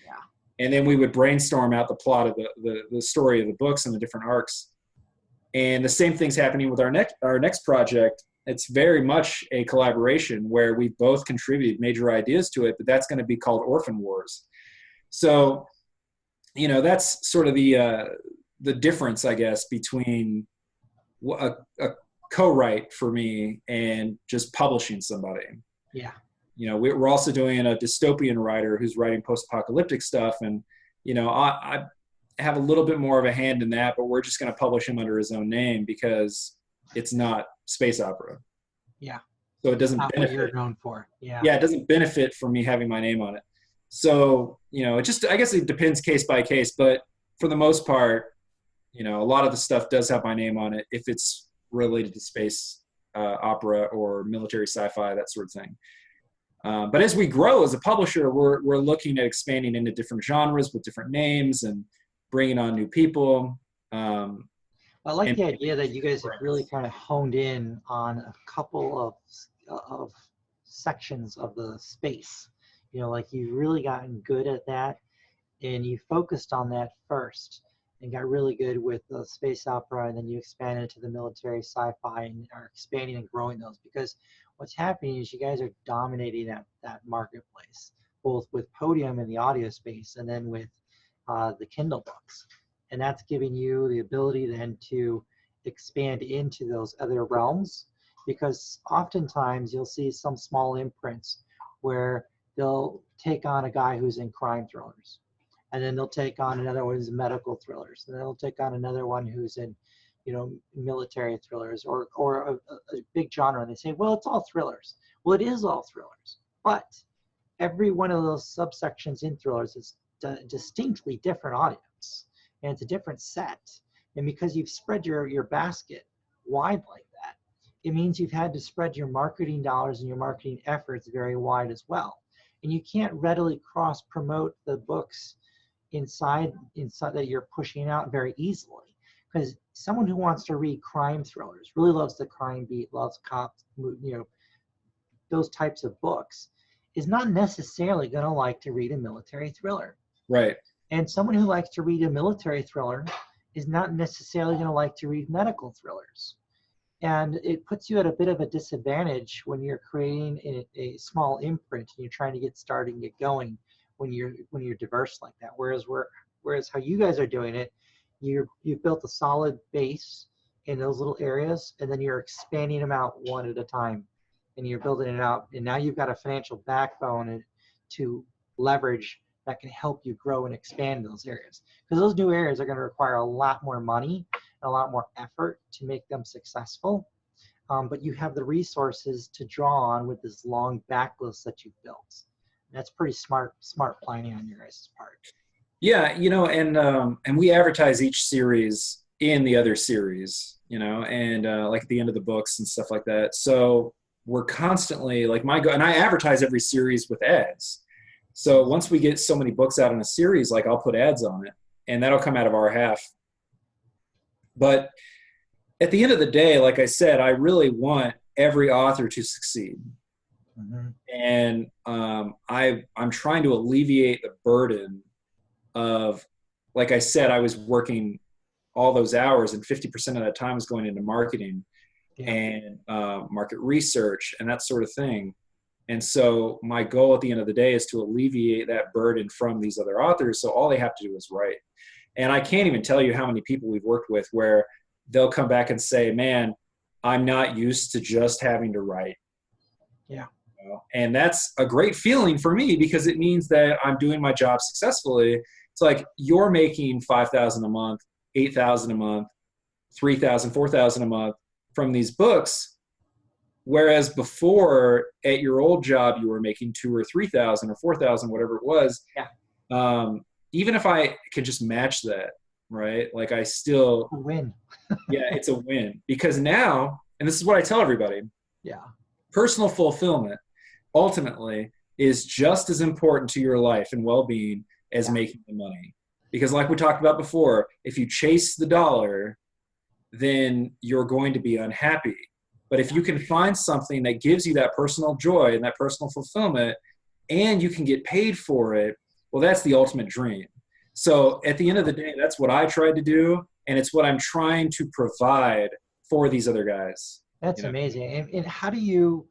Yeah. And then we would brainstorm out the plot of the story of the books and the different arcs. And the same thing's happening with our next project. It's very much a collaboration where we both contribute major ideas to it, but that's going to be called Orphan Wars. So, that's sort of the difference, I guess, between a co-write for me and just publishing somebody. Yeah. We're also doing a dystopian writer who's writing post-apocalyptic stuff. And, I have a little bit more of a hand in that, but we're just going to publish him under his own name because it's not space opera. Yeah. So it doesn't benefit. What you're known for. Yeah. Yeah. It doesn't benefit from me having my name on it. So, I guess it depends case by case, but for the most part, a lot of the stuff does have my name on it if it's related to space opera or military sci-fi, that sort of thing. But as we grow as a publisher, we're looking at expanding into different genres with different names and bringing on new people. I like the idea that you guys have really kind of honed in on a couple of sections of the space. Like you've really gotten good at that, and you focused on that first. and got really good with the space opera, and then you expanded to the military sci-fi and are expanding and growing those, because what's happening is you guys are dominating that marketplace, both with Podium in the audio space and then with the Kindle books. And that's giving you the ability then to expand into those other realms, because oftentimes you'll see some small imprints where they'll take on a guy who's in crime thrillers, and then they'll take on another one who's in medical thrillers, and then they'll take on another one who's in, military thrillers, or a big genre. And they say, well, it's all thrillers. Well, it is all thrillers, but every one of those subsections in thrillers is distinctly different audience, and it's a different set. And because you've spread your basket wide like that, it means you've had to spread your marketing dollars and your marketing efforts very wide as well. And you can't readily cross promote the books inside that you're pushing out very easily, because someone who wants to read crime thrillers, really loves the crime beat, loves cops, those types of books, is not necessarily going to like to read a military thriller. Right. And someone who likes to read a military thriller is not necessarily going to like to read medical thrillers. And it puts you at a bit of a disadvantage when you're creating a small imprint and you're trying to get started and get going when you're diverse like that. Whereas how you guys are doing it, you've built a solid base in those little areas, and then you're expanding them out one at a time, and you're building it out. And now you've got a financial backbone to leverage that can help you grow and expand those areas, because those new areas are going to require a lot more money and a lot more effort to make them successful. But you have the resources to draw on with this long backlist that you've built. And that's pretty smart planning on your guys' part. Yeah, and we advertise each series in the other series, and like at the end of the books and stuff like that. So we're constantly like and I advertise every series with ads. So once we get so many books out in a series, like I'll put ads on it, and that'll come out of our half. But at the end of the day, like I said, I really want every author to succeed. Mm-hmm. And I'm trying to alleviate the burden of, like I said, I was working all those hours, and 50% of that time was going into marketing and market research and that sort of thing. And so my goal at the end of the day is to alleviate that burden from these other authors. So all they have to do is write. And I can't even tell you how many people we've worked with where they'll come back and say, man, I'm not used to just having to write. Yeah. And that's a great feeling for me, because it means that I'm doing my job successfully. It's like you're making $5,000 a month, $8,000 a month, $3,000, $4,000 a month from these books. Whereas before, at your old job, you were making $2,000 or $3,000 or $4,000, whatever it was. Yeah. Even if I could just match that, right? Like I still win. Yeah, it's a win, because now, and this is what I tell everybody. Yeah. Personal fulfillment ultimately is just as important to your life and well-being as making the money. Because like we talked about before, if you chase the dollar, then you're going to be unhappy. But if you can find something that gives you that personal joy and that personal fulfillment, and you can get paid for it, well, that's the ultimate dream. So at the end of the day, that's what I tried to do, and it's what I'm trying to provide for these other guys. That's amazing. And how do you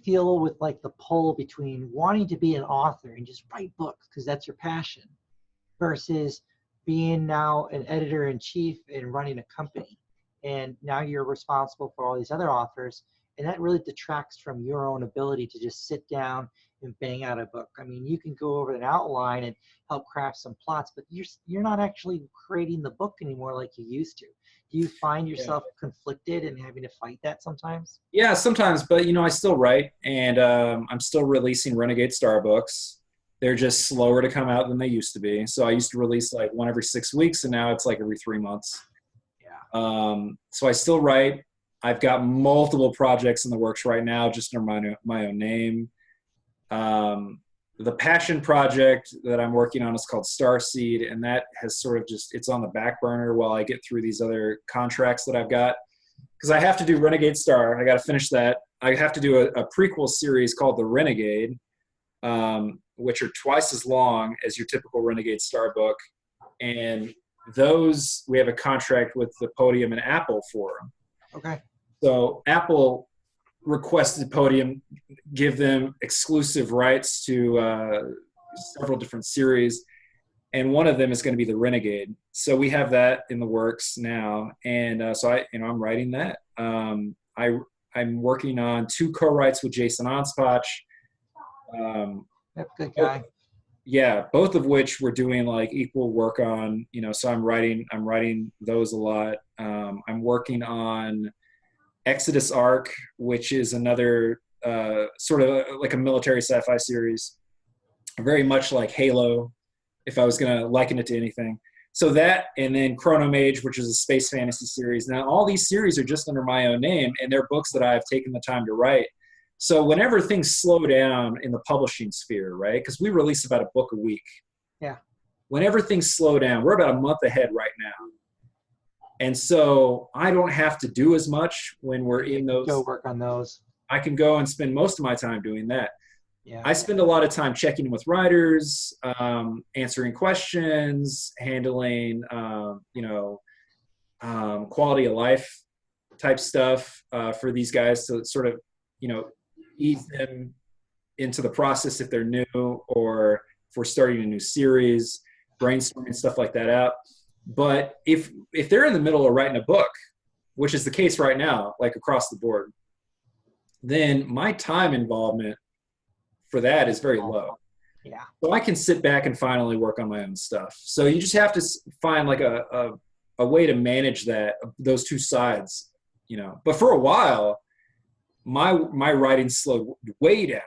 feel with like the pull between wanting to be an author and just write books because that's your passion, versus being now an editor-in-chief and running a company, and now you're responsible for all these other authors, and that really detracts from your own ability to just sit down and bang out a book? I mean, you can go over an outline and help craft some plots, but you're not actually creating the book anymore like you used to. Do you find yourself conflicted and having to fight that sometimes? Yeah, sometimes, but I still write, and I'm still releasing Renegade Star books. They're just slower to come out than they used to be. So I used to release like one every 6 weeks, and now it's like every 3 months. Yeah. So I still write. I've got multiple projects in the works right now, just under my own name. The passion project that I'm working on is called Starseed, and that has sort of it's on the back burner while I get through these other contracts that I've got. Because I have to do Renegade Star. I got to finish that. I have to do a prequel series called The Renegade, which are twice as long as your typical Renegade Star book. And those we have a contract with the Podium and Apple for. Okay. So Apple requested Podium give them exclusive rights to several different series, and one of them is going to be the Renegade. So we have that in the works now, and so I'm writing that. I'm working on 2 co-writes with Jason Onspach. Yep, good guy. Yeah, both of which we're doing like equal work on. So I'm writing those a lot. I'm working on Exodus Arc, which is another sort of like a military sci-fi series, very much like Halo, if I was going to liken it to anything. So that, and then Chronomage, which is a space fantasy series. Now, all these series are just under my own name, and they're books that I've taken the time to write. So whenever things slow down in the publishing sphere, right, because we release about a book a week. Yeah. Whenever things slow down, we're about a month ahead right now. And so I don't have to do as much when we're in those. Go work on those. I can go and spend most of my time doing that. Yeah. I spend a lot of time checking in with writers, answering questions, handling, quality of life type stuff for these guys to sort of, ease them into the process if they're new, or if we're starting a new series, brainstorming stuff like that out. But if they're in the middle of writing a book, which is the case right now, like across the board, then my time involvement for that is very low. Yeah. So I can sit back and finally work on my own stuff. So you just have to find like a way to manage those two sides, But for a while, my writing slowed way down.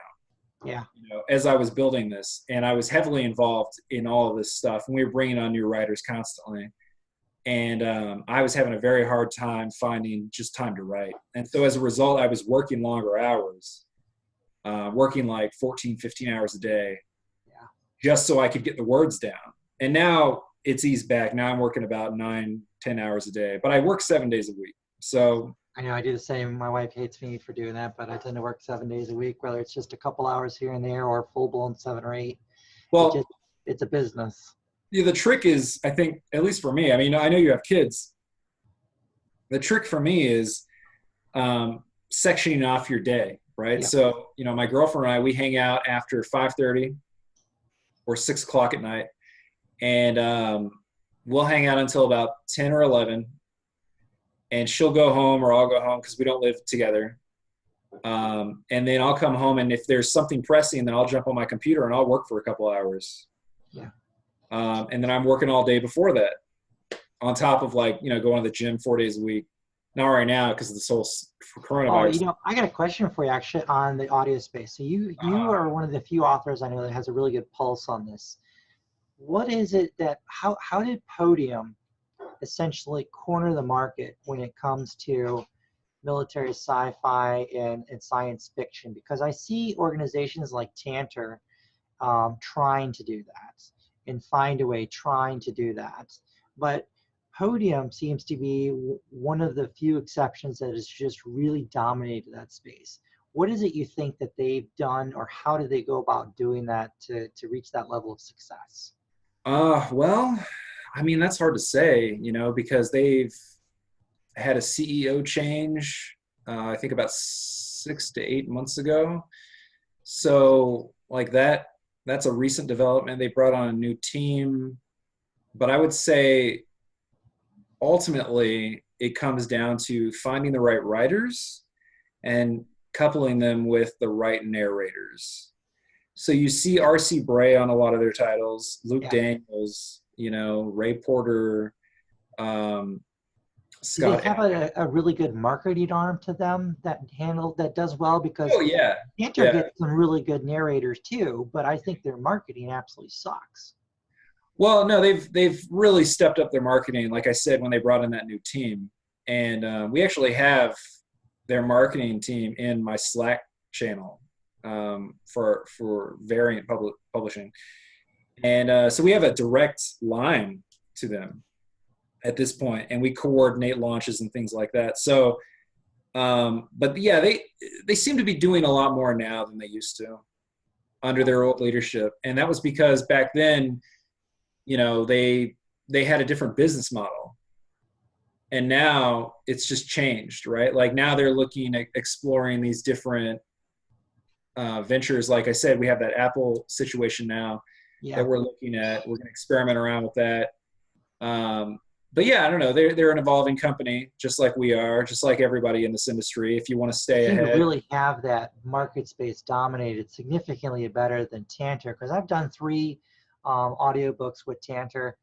Yeah. As I was building this, and I was heavily involved in all of this stuff, and we were bringing on new writers constantly. And I was having a very hard time finding just time to write. And so as a result, I was working longer hours, working like 14, 15 hours a day, just so I could get the words down. And now it's eased back. Now I'm working about 9, 10 hours a day, but I work 7 days a week. So I know I do the same. My wife hates me for doing that, but I tend to work 7 days a week, whether it's just a couple hours here and there or full blown 7 or 8. Well, it's a business. Yeah, the trick is, I think, at least for me, I mean, I know you have kids. The trick for me is sectioning off your day, right? Yeah. So, my girlfriend and I, we hang out after 5:30 or 6 o'clock at night, and we'll hang out until about 10 or 11, and she'll go home or I'll go home because we don't live together. And then I'll come home, and if there's something pressing, then I'll jump on my computer and I'll work for a couple hours. Yeah. And then I'm working all day before that, on top of going to the gym 4 days a week. Not right now because of this whole coronavirus. Oh, I got a question for you actually on the audio space. So you are one of the few authors I know that has a really good pulse on this. What is it that how did Podium essentially corner the market when it comes to military sci-fi and science fiction? Because I see organizations like Tantor trying to do that, and Find a Way trying to do that. But Podium seems to be one of the few exceptions that has just really dominated that space. What is it you think that they've done, or how do they go about doing that to reach that level of success? Well, I mean, that's hard to say, because they've had a CEO change, I think about 6 to 8 months ago. So that's a recent development. They brought on a new team, but I would say ultimately it comes down to finding the right writers and coupling them with the right narrators. So you see R.C. Bray on a lot of their titles, Luke Daniels, Ray Porter, Scott. Do they have a really good marketing arm to them that does well? Because Tantor gets some really good narrators too, but I think their marketing absolutely sucks. Well, no, they've really stepped up their marketing, like I said, when they brought in that new team. And we actually have their marketing team in my Slack channel for Variant Publishing. And so we have a direct line to them at this point, and we coordinate launches and things like that. So, but yeah, they seem to be doing a lot more now than they used to under their old leadership. And that was because back then, they they had a different business model. And now it's just changed, right? Like now they're looking at exploring these different ventures. Like I said, we have that Apple situation now Yeah. that we're looking at. We're going to experiment around with that. But yeah, I don't know. They're an evolving company, just like we are, just like everybody in this industry. If you want to They stay seem to ahead, really have that market space dominated significantly better than Tantor, because I've done 3 audiobooks with Tantor.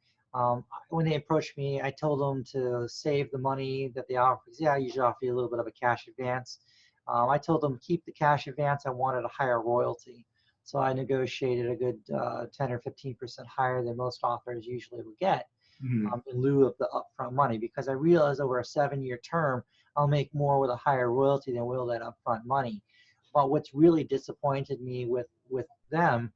When they approached me, I told them to save the money that they offer. Yeah, I usually offer you a little bit of a cash advance. I told them keep the cash advance. I wanted a higher royalty. So I negotiated a good 10 or 15% higher than most authors usually would get in lieu of the upfront money, because I realized over a 7-year term, I'll make more with a higher royalty than will that upfront money. But what's really disappointed me with them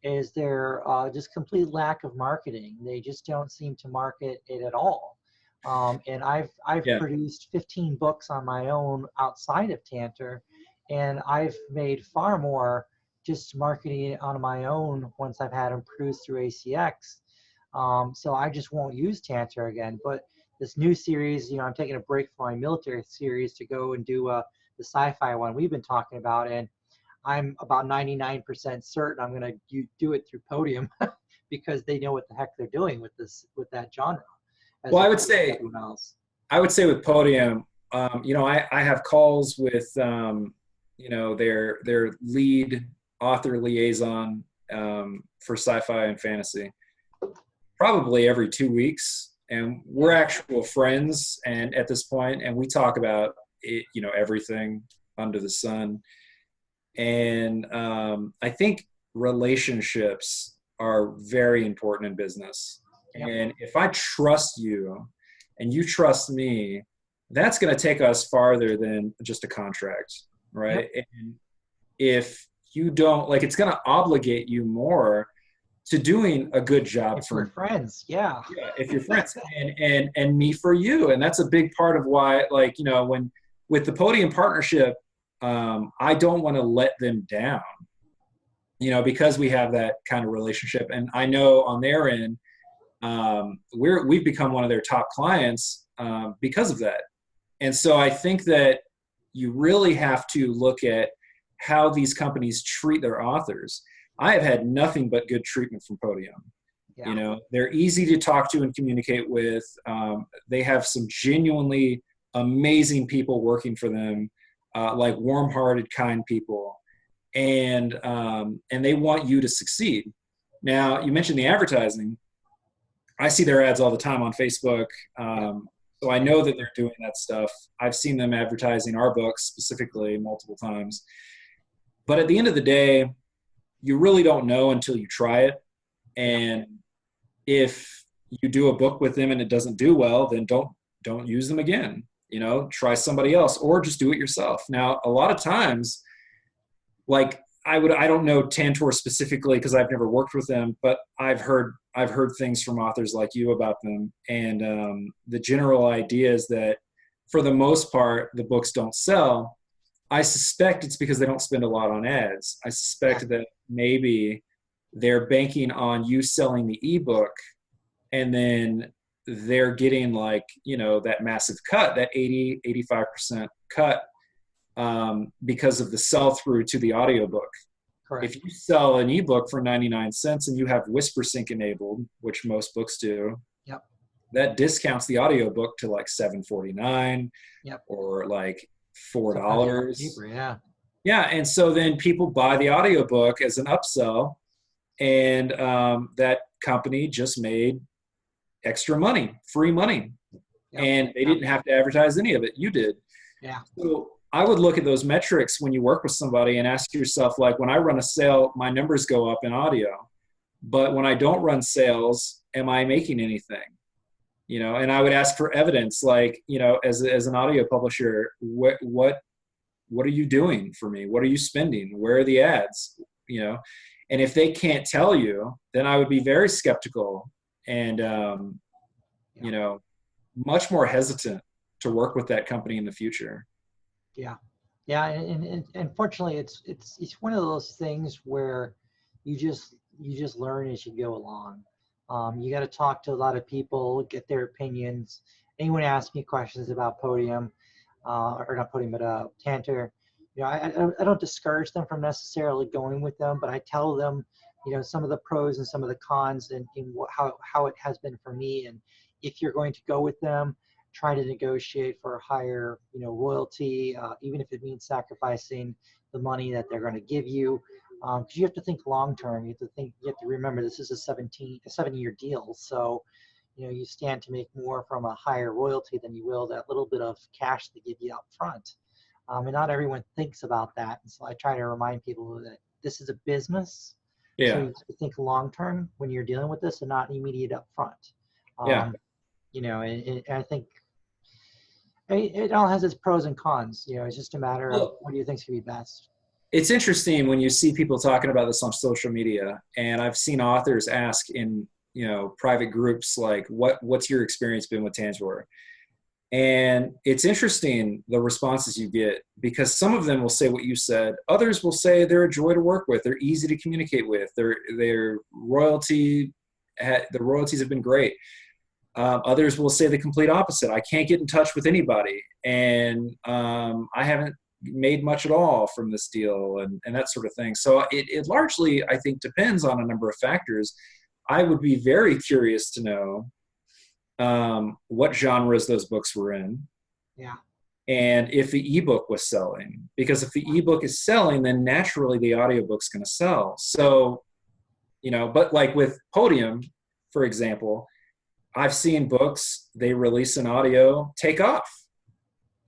is their just complete lack of marketing. They just don't seem to market it at all. And I've yeah. produced 15 books on my own outside of Tantor, and I've made far more just marketing it on my own once I've had them produced through ACX. So I just won't use Tantor again. But this new series, I'm taking a break from my military series to go and do the sci-fi one we've been talking about, and I'm about 99% certain I'm going to do it through Podium because they know what the heck they're doing with that genre, as Well, opposed to everyone else. I would say with Podium, I have calls with, their lead author liaison for sci-fi and fantasy, probably every 2 weeks, and we're actual friends. And at this point, and we talk about it, everything under the sun. And I think relationships are very important in business. Yep. And if I trust you and you trust me, that's going to take us farther than just a contract, right? Yep. And if you don't, like, it's going to obligate you more to doing a good job If for we're friends, yeah. if you're friends, and me for you. And that's a big part of why, when with the Podium partnership, I don't want to let them down, because we have that kind of relationship. And I know on their end, we've become one of their top clients because of that. And so I think that you really have to look at how these companies treat their authors. I have had nothing but good treatment from Podium. Yeah. They're easy to talk to and communicate with. They have some genuinely amazing people working for them, like warm-hearted, kind people, and they want you to succeed. Now, you mentioned the advertising. I see their ads all the time on Facebook, so I know that they're doing that stuff. I've seen them advertising our books specifically multiple times. But at the end of the day, you really don't know until you try it. And if you do a book with them and it doesn't do well, then don't use them again. Try somebody else, or just do it yourself. Now, a lot of times, like I don't know Tantor specifically because I've never worked with them, but I've heard things from authors like you about them. And the general idea is that for the most part, the books don't sell. I suspect it's because they don't spend a lot on ads. I suspect that maybe they're banking on you selling the ebook, and then they're getting that massive cut, that 85% cut, because of the sell through to the audiobook. Correct. If you sell an ebook for 99 cents and you have WhisperSync enabled, which most books do, Yep. that discounts the audiobook to like $7.49 or like $4. Cheaper, yeah. Yeah. And so then people buy the audiobook as an upsell, and that company just made extra money, free money. And they didn't have to advertise any of it. You did. Yeah. So I would look at those metrics when you work with somebody and ask yourself, like, when I run a sale, my numbers go up in audio. But when I don't run sales, am I making anything? And I would ask for evidence, like, as an audio publisher, what are you doing for me? What are you spending? Where are the ads? And if they can't tell you, then I would be very skeptical and, much more hesitant to work with that company in the future. Yeah. Yeah. And fortunately, it's one of those things where you just learn as you go along. You got to talk to a lot of people, get their opinions. Anyone asks me questions about Podium, or not Podium, but Tantor, I don't discourage them from necessarily going with them, but I tell them, some of the pros and some of the cons, and how it has been for me. And if you're going to go with them, try to negotiate for a higher, royalty, even if it means sacrificing the money that they're going to give you. Because you have to think long term. You have to remember this is a 7-year deal. So, you stand to make more from a higher royalty than you will that little bit of cash they give you up front. And not everyone thinks about that. And so I try to remind people that this is a business. So Yeah. you have to think long term when you're dealing with this and not immediate up front. Yeah. And I think it all has its pros and cons. It's just a matter of Well, what do you think is going to be best. it's interesting when you see people talking about this on social media, and I've seen authors ask in, private groups, like, what's your experience been with Tantor? And it's interesting the responses you get, because some of them will say what you said. Others will say they're a joy to work with. They're easy to communicate with. The royalties have been great. Others will say the complete opposite. I can't get in touch with anybody, and I haven't made much at all from this deal, and that sort of thing. So it largely, I think, depends on a number of factors. I would be very curious to know what genres those books were in. Yeah. And if the ebook was selling, because if the ebook is selling, then naturally the audiobook's going to sell. So, but like with Podium, for example, I've seen books, they release an audio, take off,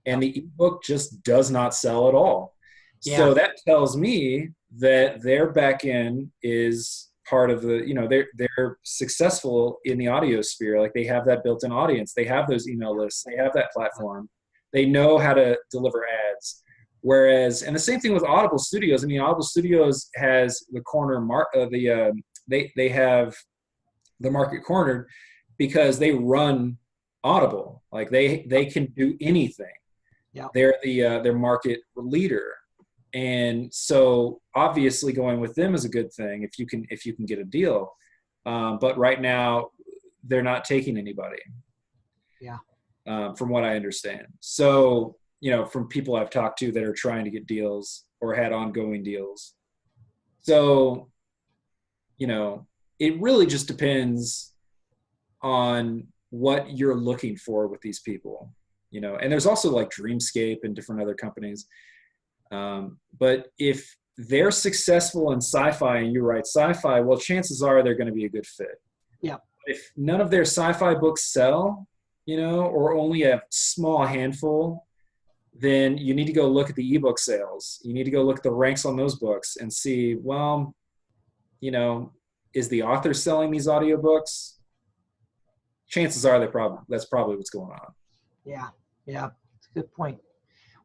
and the ebook just does not sell at all. Yeah. So that tells me that their back end is part of the, they're successful in the audio sphere. Like, they have that built-in audience. They have those email lists. They have that platform. They know how to deliver ads. Whereas, and the same thing with Audible Studios. I mean, Audible Studios has the they have the market cornered because they run Audible. Like, they can do anything. Yeah. They're their market leader. And so obviously going with them is a good thing if you can get a deal. But right now they're not taking anybody. Yeah. From what I understand. So, from people I've talked to that are trying to get deals or had ongoing deals. So, it really just depends on what you're looking for with these people, and there's also like Dreamscape and different other companies. But if they're successful in sci-fi and you write sci-fi, well, chances are they're going to be a good fit. Yeah. If none of their sci-fi books sell, or only a small handful, then you need to go look at the ebook sales. You need to go look at the ranks on those books and see, well, is the author selling these audiobooks? Chances are that's probably what's going on. Yeah. It's a good point.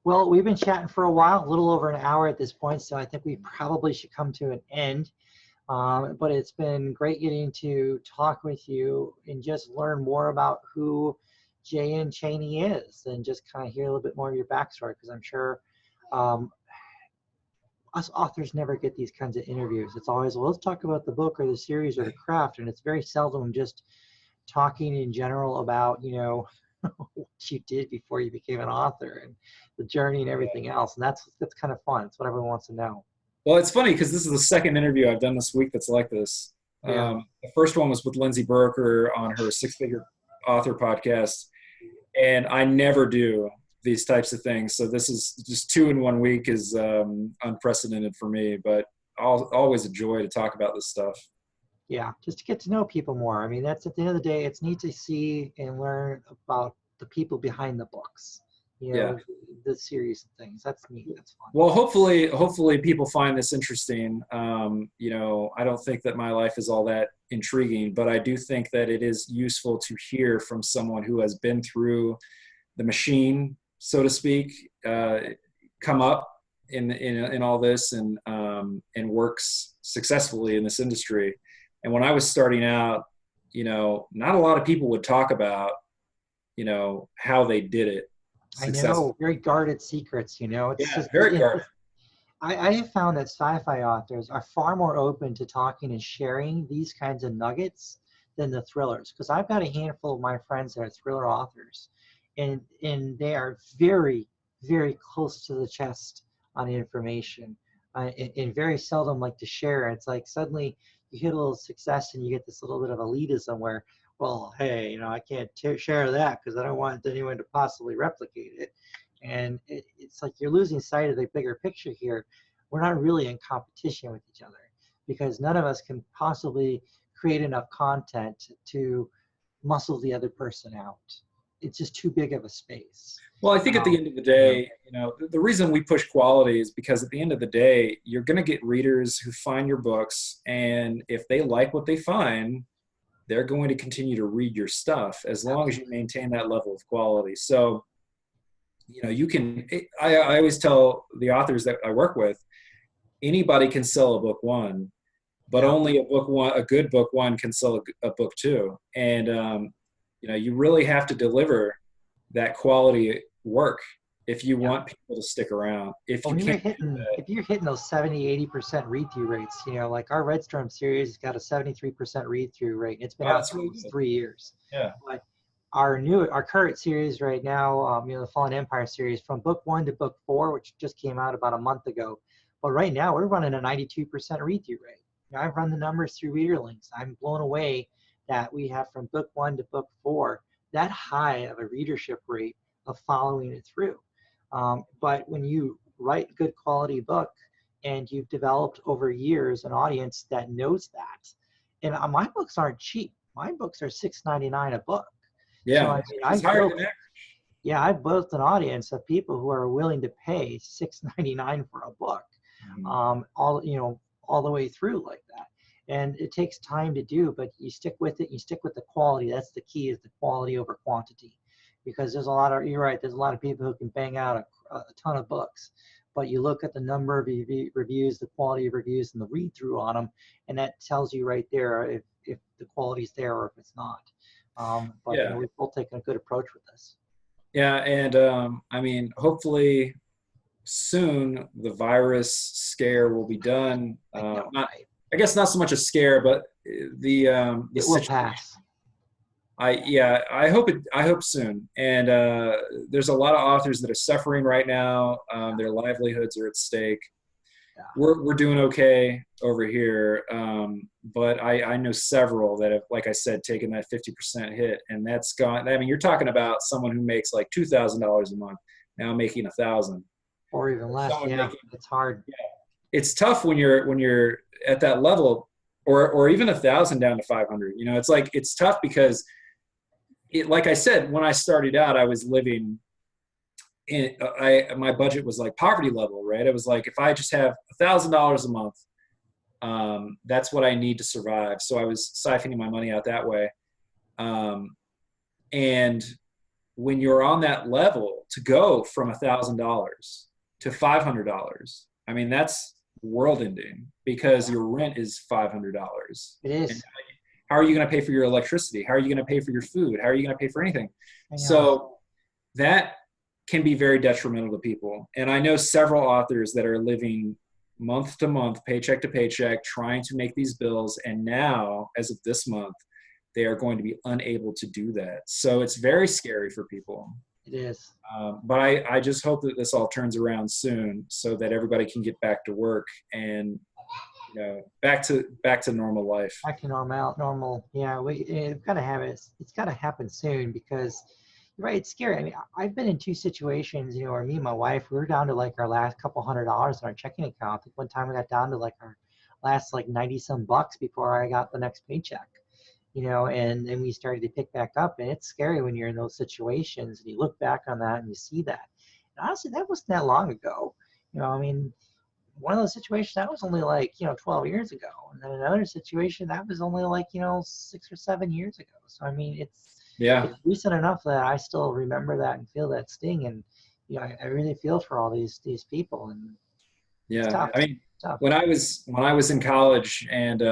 Well, we've been chatting for a while, a little over an hour at this point, so I think we probably should come to an end. But it's been great getting to talk with you and just learn more about who J.N. Chaney is, and just kind of hear a little bit more of your backstory, because I'm sure us authors never get these kinds of interviews. It's always, well, let's talk about the book or the series or the craft, and it's very seldom just talking in general about, what you did before you became an author and the journey and everything else. And that's kind of fun. It's what everyone wants to know. Well, it's funny because this is the second interview I've done this week that's like this. Yeah. The first one was with Lindsay Buroker on her Six Figure Author podcast. And I never do these types of things. So this is just 2 in 1 week is unprecedented for me, but always a joy to talk about this stuff. Yeah, just to get to know people more. I mean, that's at the end of the day, it's neat to see and learn about the people behind the books, the series and things. That's neat. That's fun. Well, hopefully people find this interesting. I don't think that my life is all that intriguing, but I do think that it is useful to hear from someone who has been through the machine, so to speak, come up in all this and works successfully in this industry. And when I was starting out, not a lot of people would talk about, how they did it. I know, very guarded secrets, It's just very guarded. I have found that sci-fi authors are far more open to talking and sharing these kinds of nuggets than the thrillers, because I've got a handful of my friends that are thriller authors, and they are very, very close to the chest on the information, and very seldom like to share. It's like suddenly you hit a little success and you get this little bit of elitism where, well, hey, I can't share that because I don't want anyone to possibly replicate it. And it's like you're losing sight of the bigger picture here. We're not really in competition with each other because none of us can possibly create enough content to muscle the other person out. It's just too big of a space. Well, I think at the end of the day, the reason we push quality is because at the end of the day, you're going to get readers who find your books, and if they like what they find, they're going to continue to read your stuff as long as you maintain that level of quality. So, you can, I always tell the authors that I work with, anybody can sell a book one, but only a good book one can sell a book two. And, you really have to deliver that quality work if you want people to stick around. If you're hitting those 70-80% read-through rates, like our Red Storm series has got a 73% read-through rate. It's been out for almost 3 years. Yeah. But our current series right now, the Fallen Empire series, from book 1 to book 4, which just came out about a month ago. But right now we're running a 92% read-through rate. I've run the numbers through reader links. I'm blown away that we have from book 1 to book 4 that high of a readership rate of following it through. But when you write a good quality book and you've developed over years an audience that knows that, and my books aren't cheap. My books are $6.99 a book. Yeah, so, I've built an audience of people who are willing to pay $6.99 for a book, all the way through like that. And it takes time to do, but you stick with it. You stick with the quality. That's the key, is the quality over quantity. Because you're right, there's a lot of people who can bang out a ton of books, but you look at the number of reviews, the quality of reviews, and the read through on them, and that tells you right there if the quality's there or if it's not. We've both taken a good approach with this. Yeah, and hopefully soon the virus scare will be done. I guess not so much a scare, but the it will pass. I hope soon. And there's a lot of authors that are suffering right now. Their livelihoods are at stake. Yeah. We're doing okay over here, but I know several that have, like I said, taken that 50% hit, and that's gone. You're talking about someone who makes like $2,000 a month now making $1,000 or even less. It's hard. Yeah, it's tough when you're at that level, or even 1,000 down to 500. It's tough because. Like I said, when I started out, I was living in, my budget was like poverty level, right? It was like, if I just have $1,000 a month, that's what I need to survive. So I was siphoning my money out that way. And when you're on that level, to go from $1,000 to $500, that's world ending, because your rent is $500. It is. How are you going to pay for your electricity? How are you going to pay for your food? How are you going to pay for anything? So that can be very detrimental to people. And I know several authors that are living month to month, paycheck to paycheck, trying to make these bills. And now, as of this month, they are going to be unable to do that. So it's very scary for people. It is. But I just hope that this all turns around soon so that everybody can get back to work and back to normal life. Back to normal. Yeah, we've got to have it. It's got to happen soon, because you're right, it's scary. I've been in two situations, where me and my wife, we were down to like our last couple $100s in our checking account. I think one time we got down to like our last like 90 some bucks before I got the next paycheck, and then we started to pick back up. And it's scary when you're in those situations and you look back on that and you see that. And honestly, that wasn't that long ago. One of those situations that was only like 12 years ago, and then another situation that was only like 6 or 7 years ago. So it's recent enough that I still remember that and feel that sting, and I really feel for all these people. And yeah, tough. When I was in college and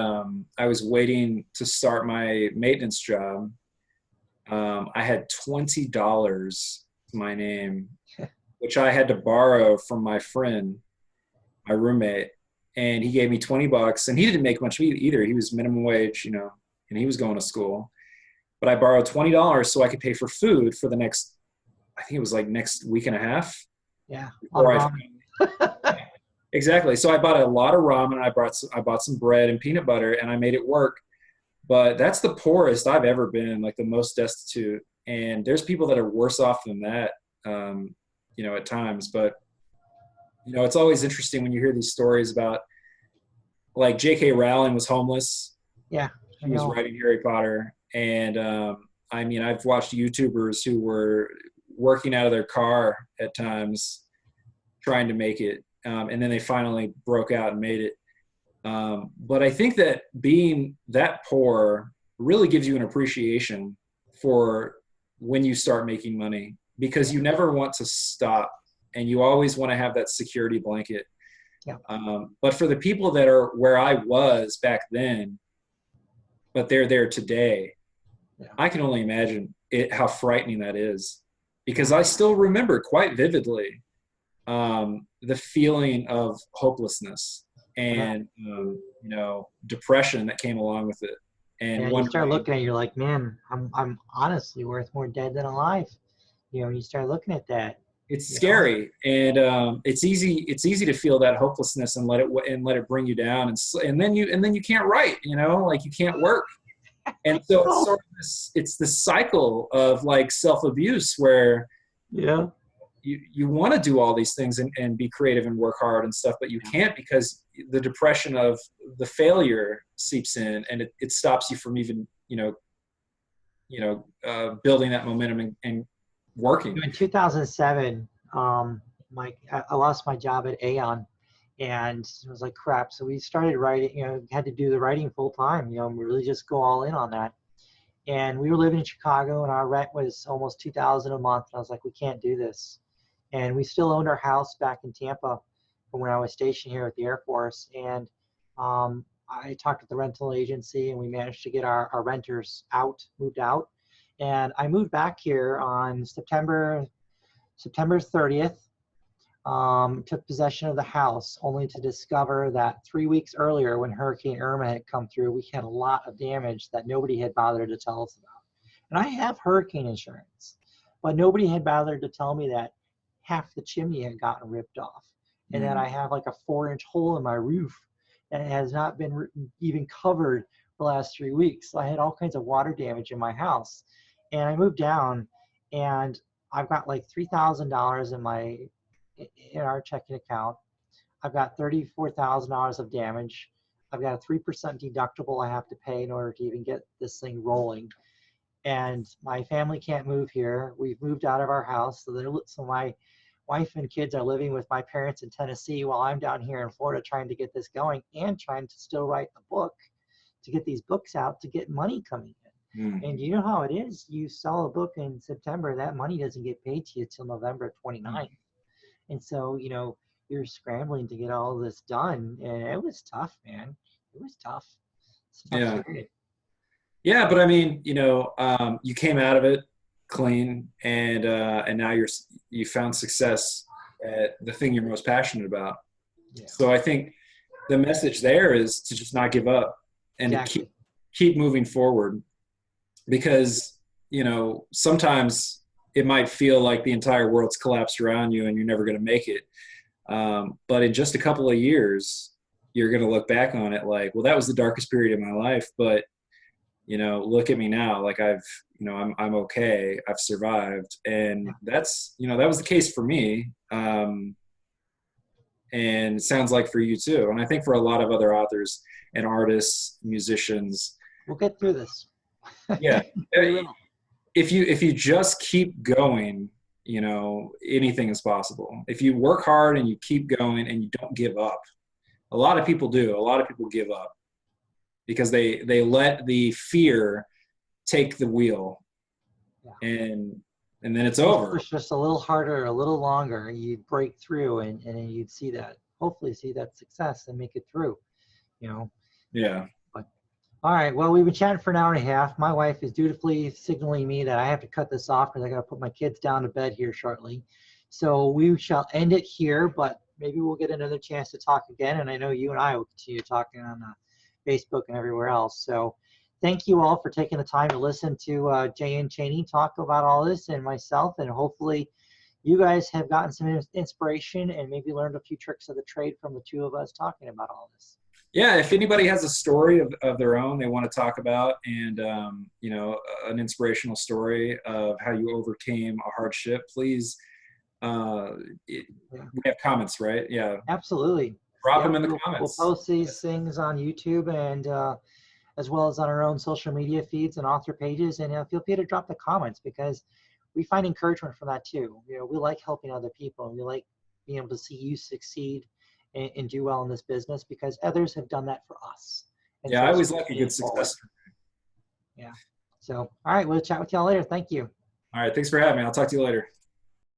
I was waiting to start my maintenance job, I had $20 to my name, which I had to borrow from my friend, my roommate, and he gave me $20, and he didn't make much either. He was minimum wage, and he was going to school. But I borrowed $20 so I could pay for food for the next, I think it was like next week and a half. Yeah. A Before lot of ramen. exactly. So I bought a lot of ramen. I bought some bread and peanut butter, and I made it work. But that's the poorest I've ever been, like the most destitute. And there's people that are worse off than that, at times. But it's always interesting when you hear these stories about, like, J.K. Rowling was homeless. Yeah. She was writing Harry Potter, and I've watched YouTubers who were working out of their car at times, trying to make it, and then they finally broke out and made it. But I think that being that poor really gives you an appreciation for when you start making money, because you never want to stop, and you always want to have that security blanket. Yeah. But for the people that are where I was back then, but they're there today, Yeah. I can only imagine how frightening that is, because I still remember quite vividly the feeling of hopelessness and depression that came along with it. And you one start looking at it, you're like, man, I'm honestly worth more dead than alive. And you start looking at that. It's scary, and it's easy to feel that hopelessness and let it bring you down, and then you can't write, like you can't work. And so it's sort of it's this cycle of like self-abuse where you want to do all these things and be creative and work hard and stuff, but you can't, because the depression of the failure seeps in, and it stops you from even building that momentum and working. In 2007, I lost my job at Aon, and it was like crap. So we started writing. Had to do the writing full time. Really just go all in on that. And we were living in Chicago, and our rent was almost $2,000 a month. And I was like, we can't do this. And we still owned our house back in Tampa from when I was stationed here at the Air Force. And I talked with the rental agency, and we managed to get our renters moved out. And I moved back here on September 30th, took possession of the house, only to discover that 3 weeks earlier, when Hurricane Irma had come through, we had a lot of damage that nobody had bothered to tell us about. And I have hurricane insurance, but nobody had bothered to tell me that half the chimney had gotten ripped off, and that I have like a 4-inch hole in my roof that has not been even covered for the last 3 weeks. So I had all kinds of water damage in my house. And I moved down, and I've got like $3,000 in our checking account. I've got $34,000 of damage. I've got a 3% deductible I have to pay in order to even get this thing rolling. And my family can't move here. We've moved out of our house. So my wife and kids are living with my parents in Tennessee, while I'm down here in Florida trying to get this going and trying to still write a book to get these books out to get money coming in. And you know how it is. You sell a book in September, that money doesn't get paid to you till November 29th. And so, you're scrambling to get all this done. And it was tough, man. It was tough. It's a tough period. Yeah, but I mean, you came out of it clean, and now you found success at the thing you're most passionate about. Yeah. So I think the message there is to just not give up and to keep moving forward. Because, sometimes it might feel like the entire world's collapsed around you and you're never going to make it. But in just a couple of years, you're going to look back on it like, well, that was the darkest period of my life. But, look at me now. Like I'm okay. I've survived. And that's, that was the case for me. And it sounds like for you too. And I think for a lot of other authors and artists, musicians. We'll get through this. Yeah. If you just keep going, anything is possible. If you work hard and you keep going and you don't give up. A lot of people do. A lot of people give up because they let the fear take the wheel. Yeah. And then it's over. Push just a little harder, a little longer, you'd break through, and then you'd hopefully see that success and make it through, Yeah. All right. Well, we've been chatting for an hour and a half. My wife is dutifully signaling me that I have to cut this off because I got to put my kids down to bed here shortly. So we shall end it here, but maybe we'll get another chance to talk again. And I know you and I will continue talking on Facebook and everywhere else. So thank you all for taking the time to listen to Jay and Chaney talk about all this, and myself, and hopefully you guys have gotten some inspiration and maybe learned a few tricks of the trade from the two of us talking about all this. Yeah, if anybody has a story of their own they want to talk about, and an inspirational story of how you overcame a hardship, please, we have comments, right? Yeah, Absolutely. drop Yeah, them in the we'll comments. post these things on YouTube and as well as on our own social media feeds and author pages. And feel free to drop the comments, because we find encouragement from that too. We like helping other people, and we like being able to see you succeed and do well in this business, because others have done that for us. And Yeah, so I it's always like a paying good it forward. success story. Yeah. So, all right, we'll chat with y'all later. Thank you. All right, thanks for having me. I'll talk to you later.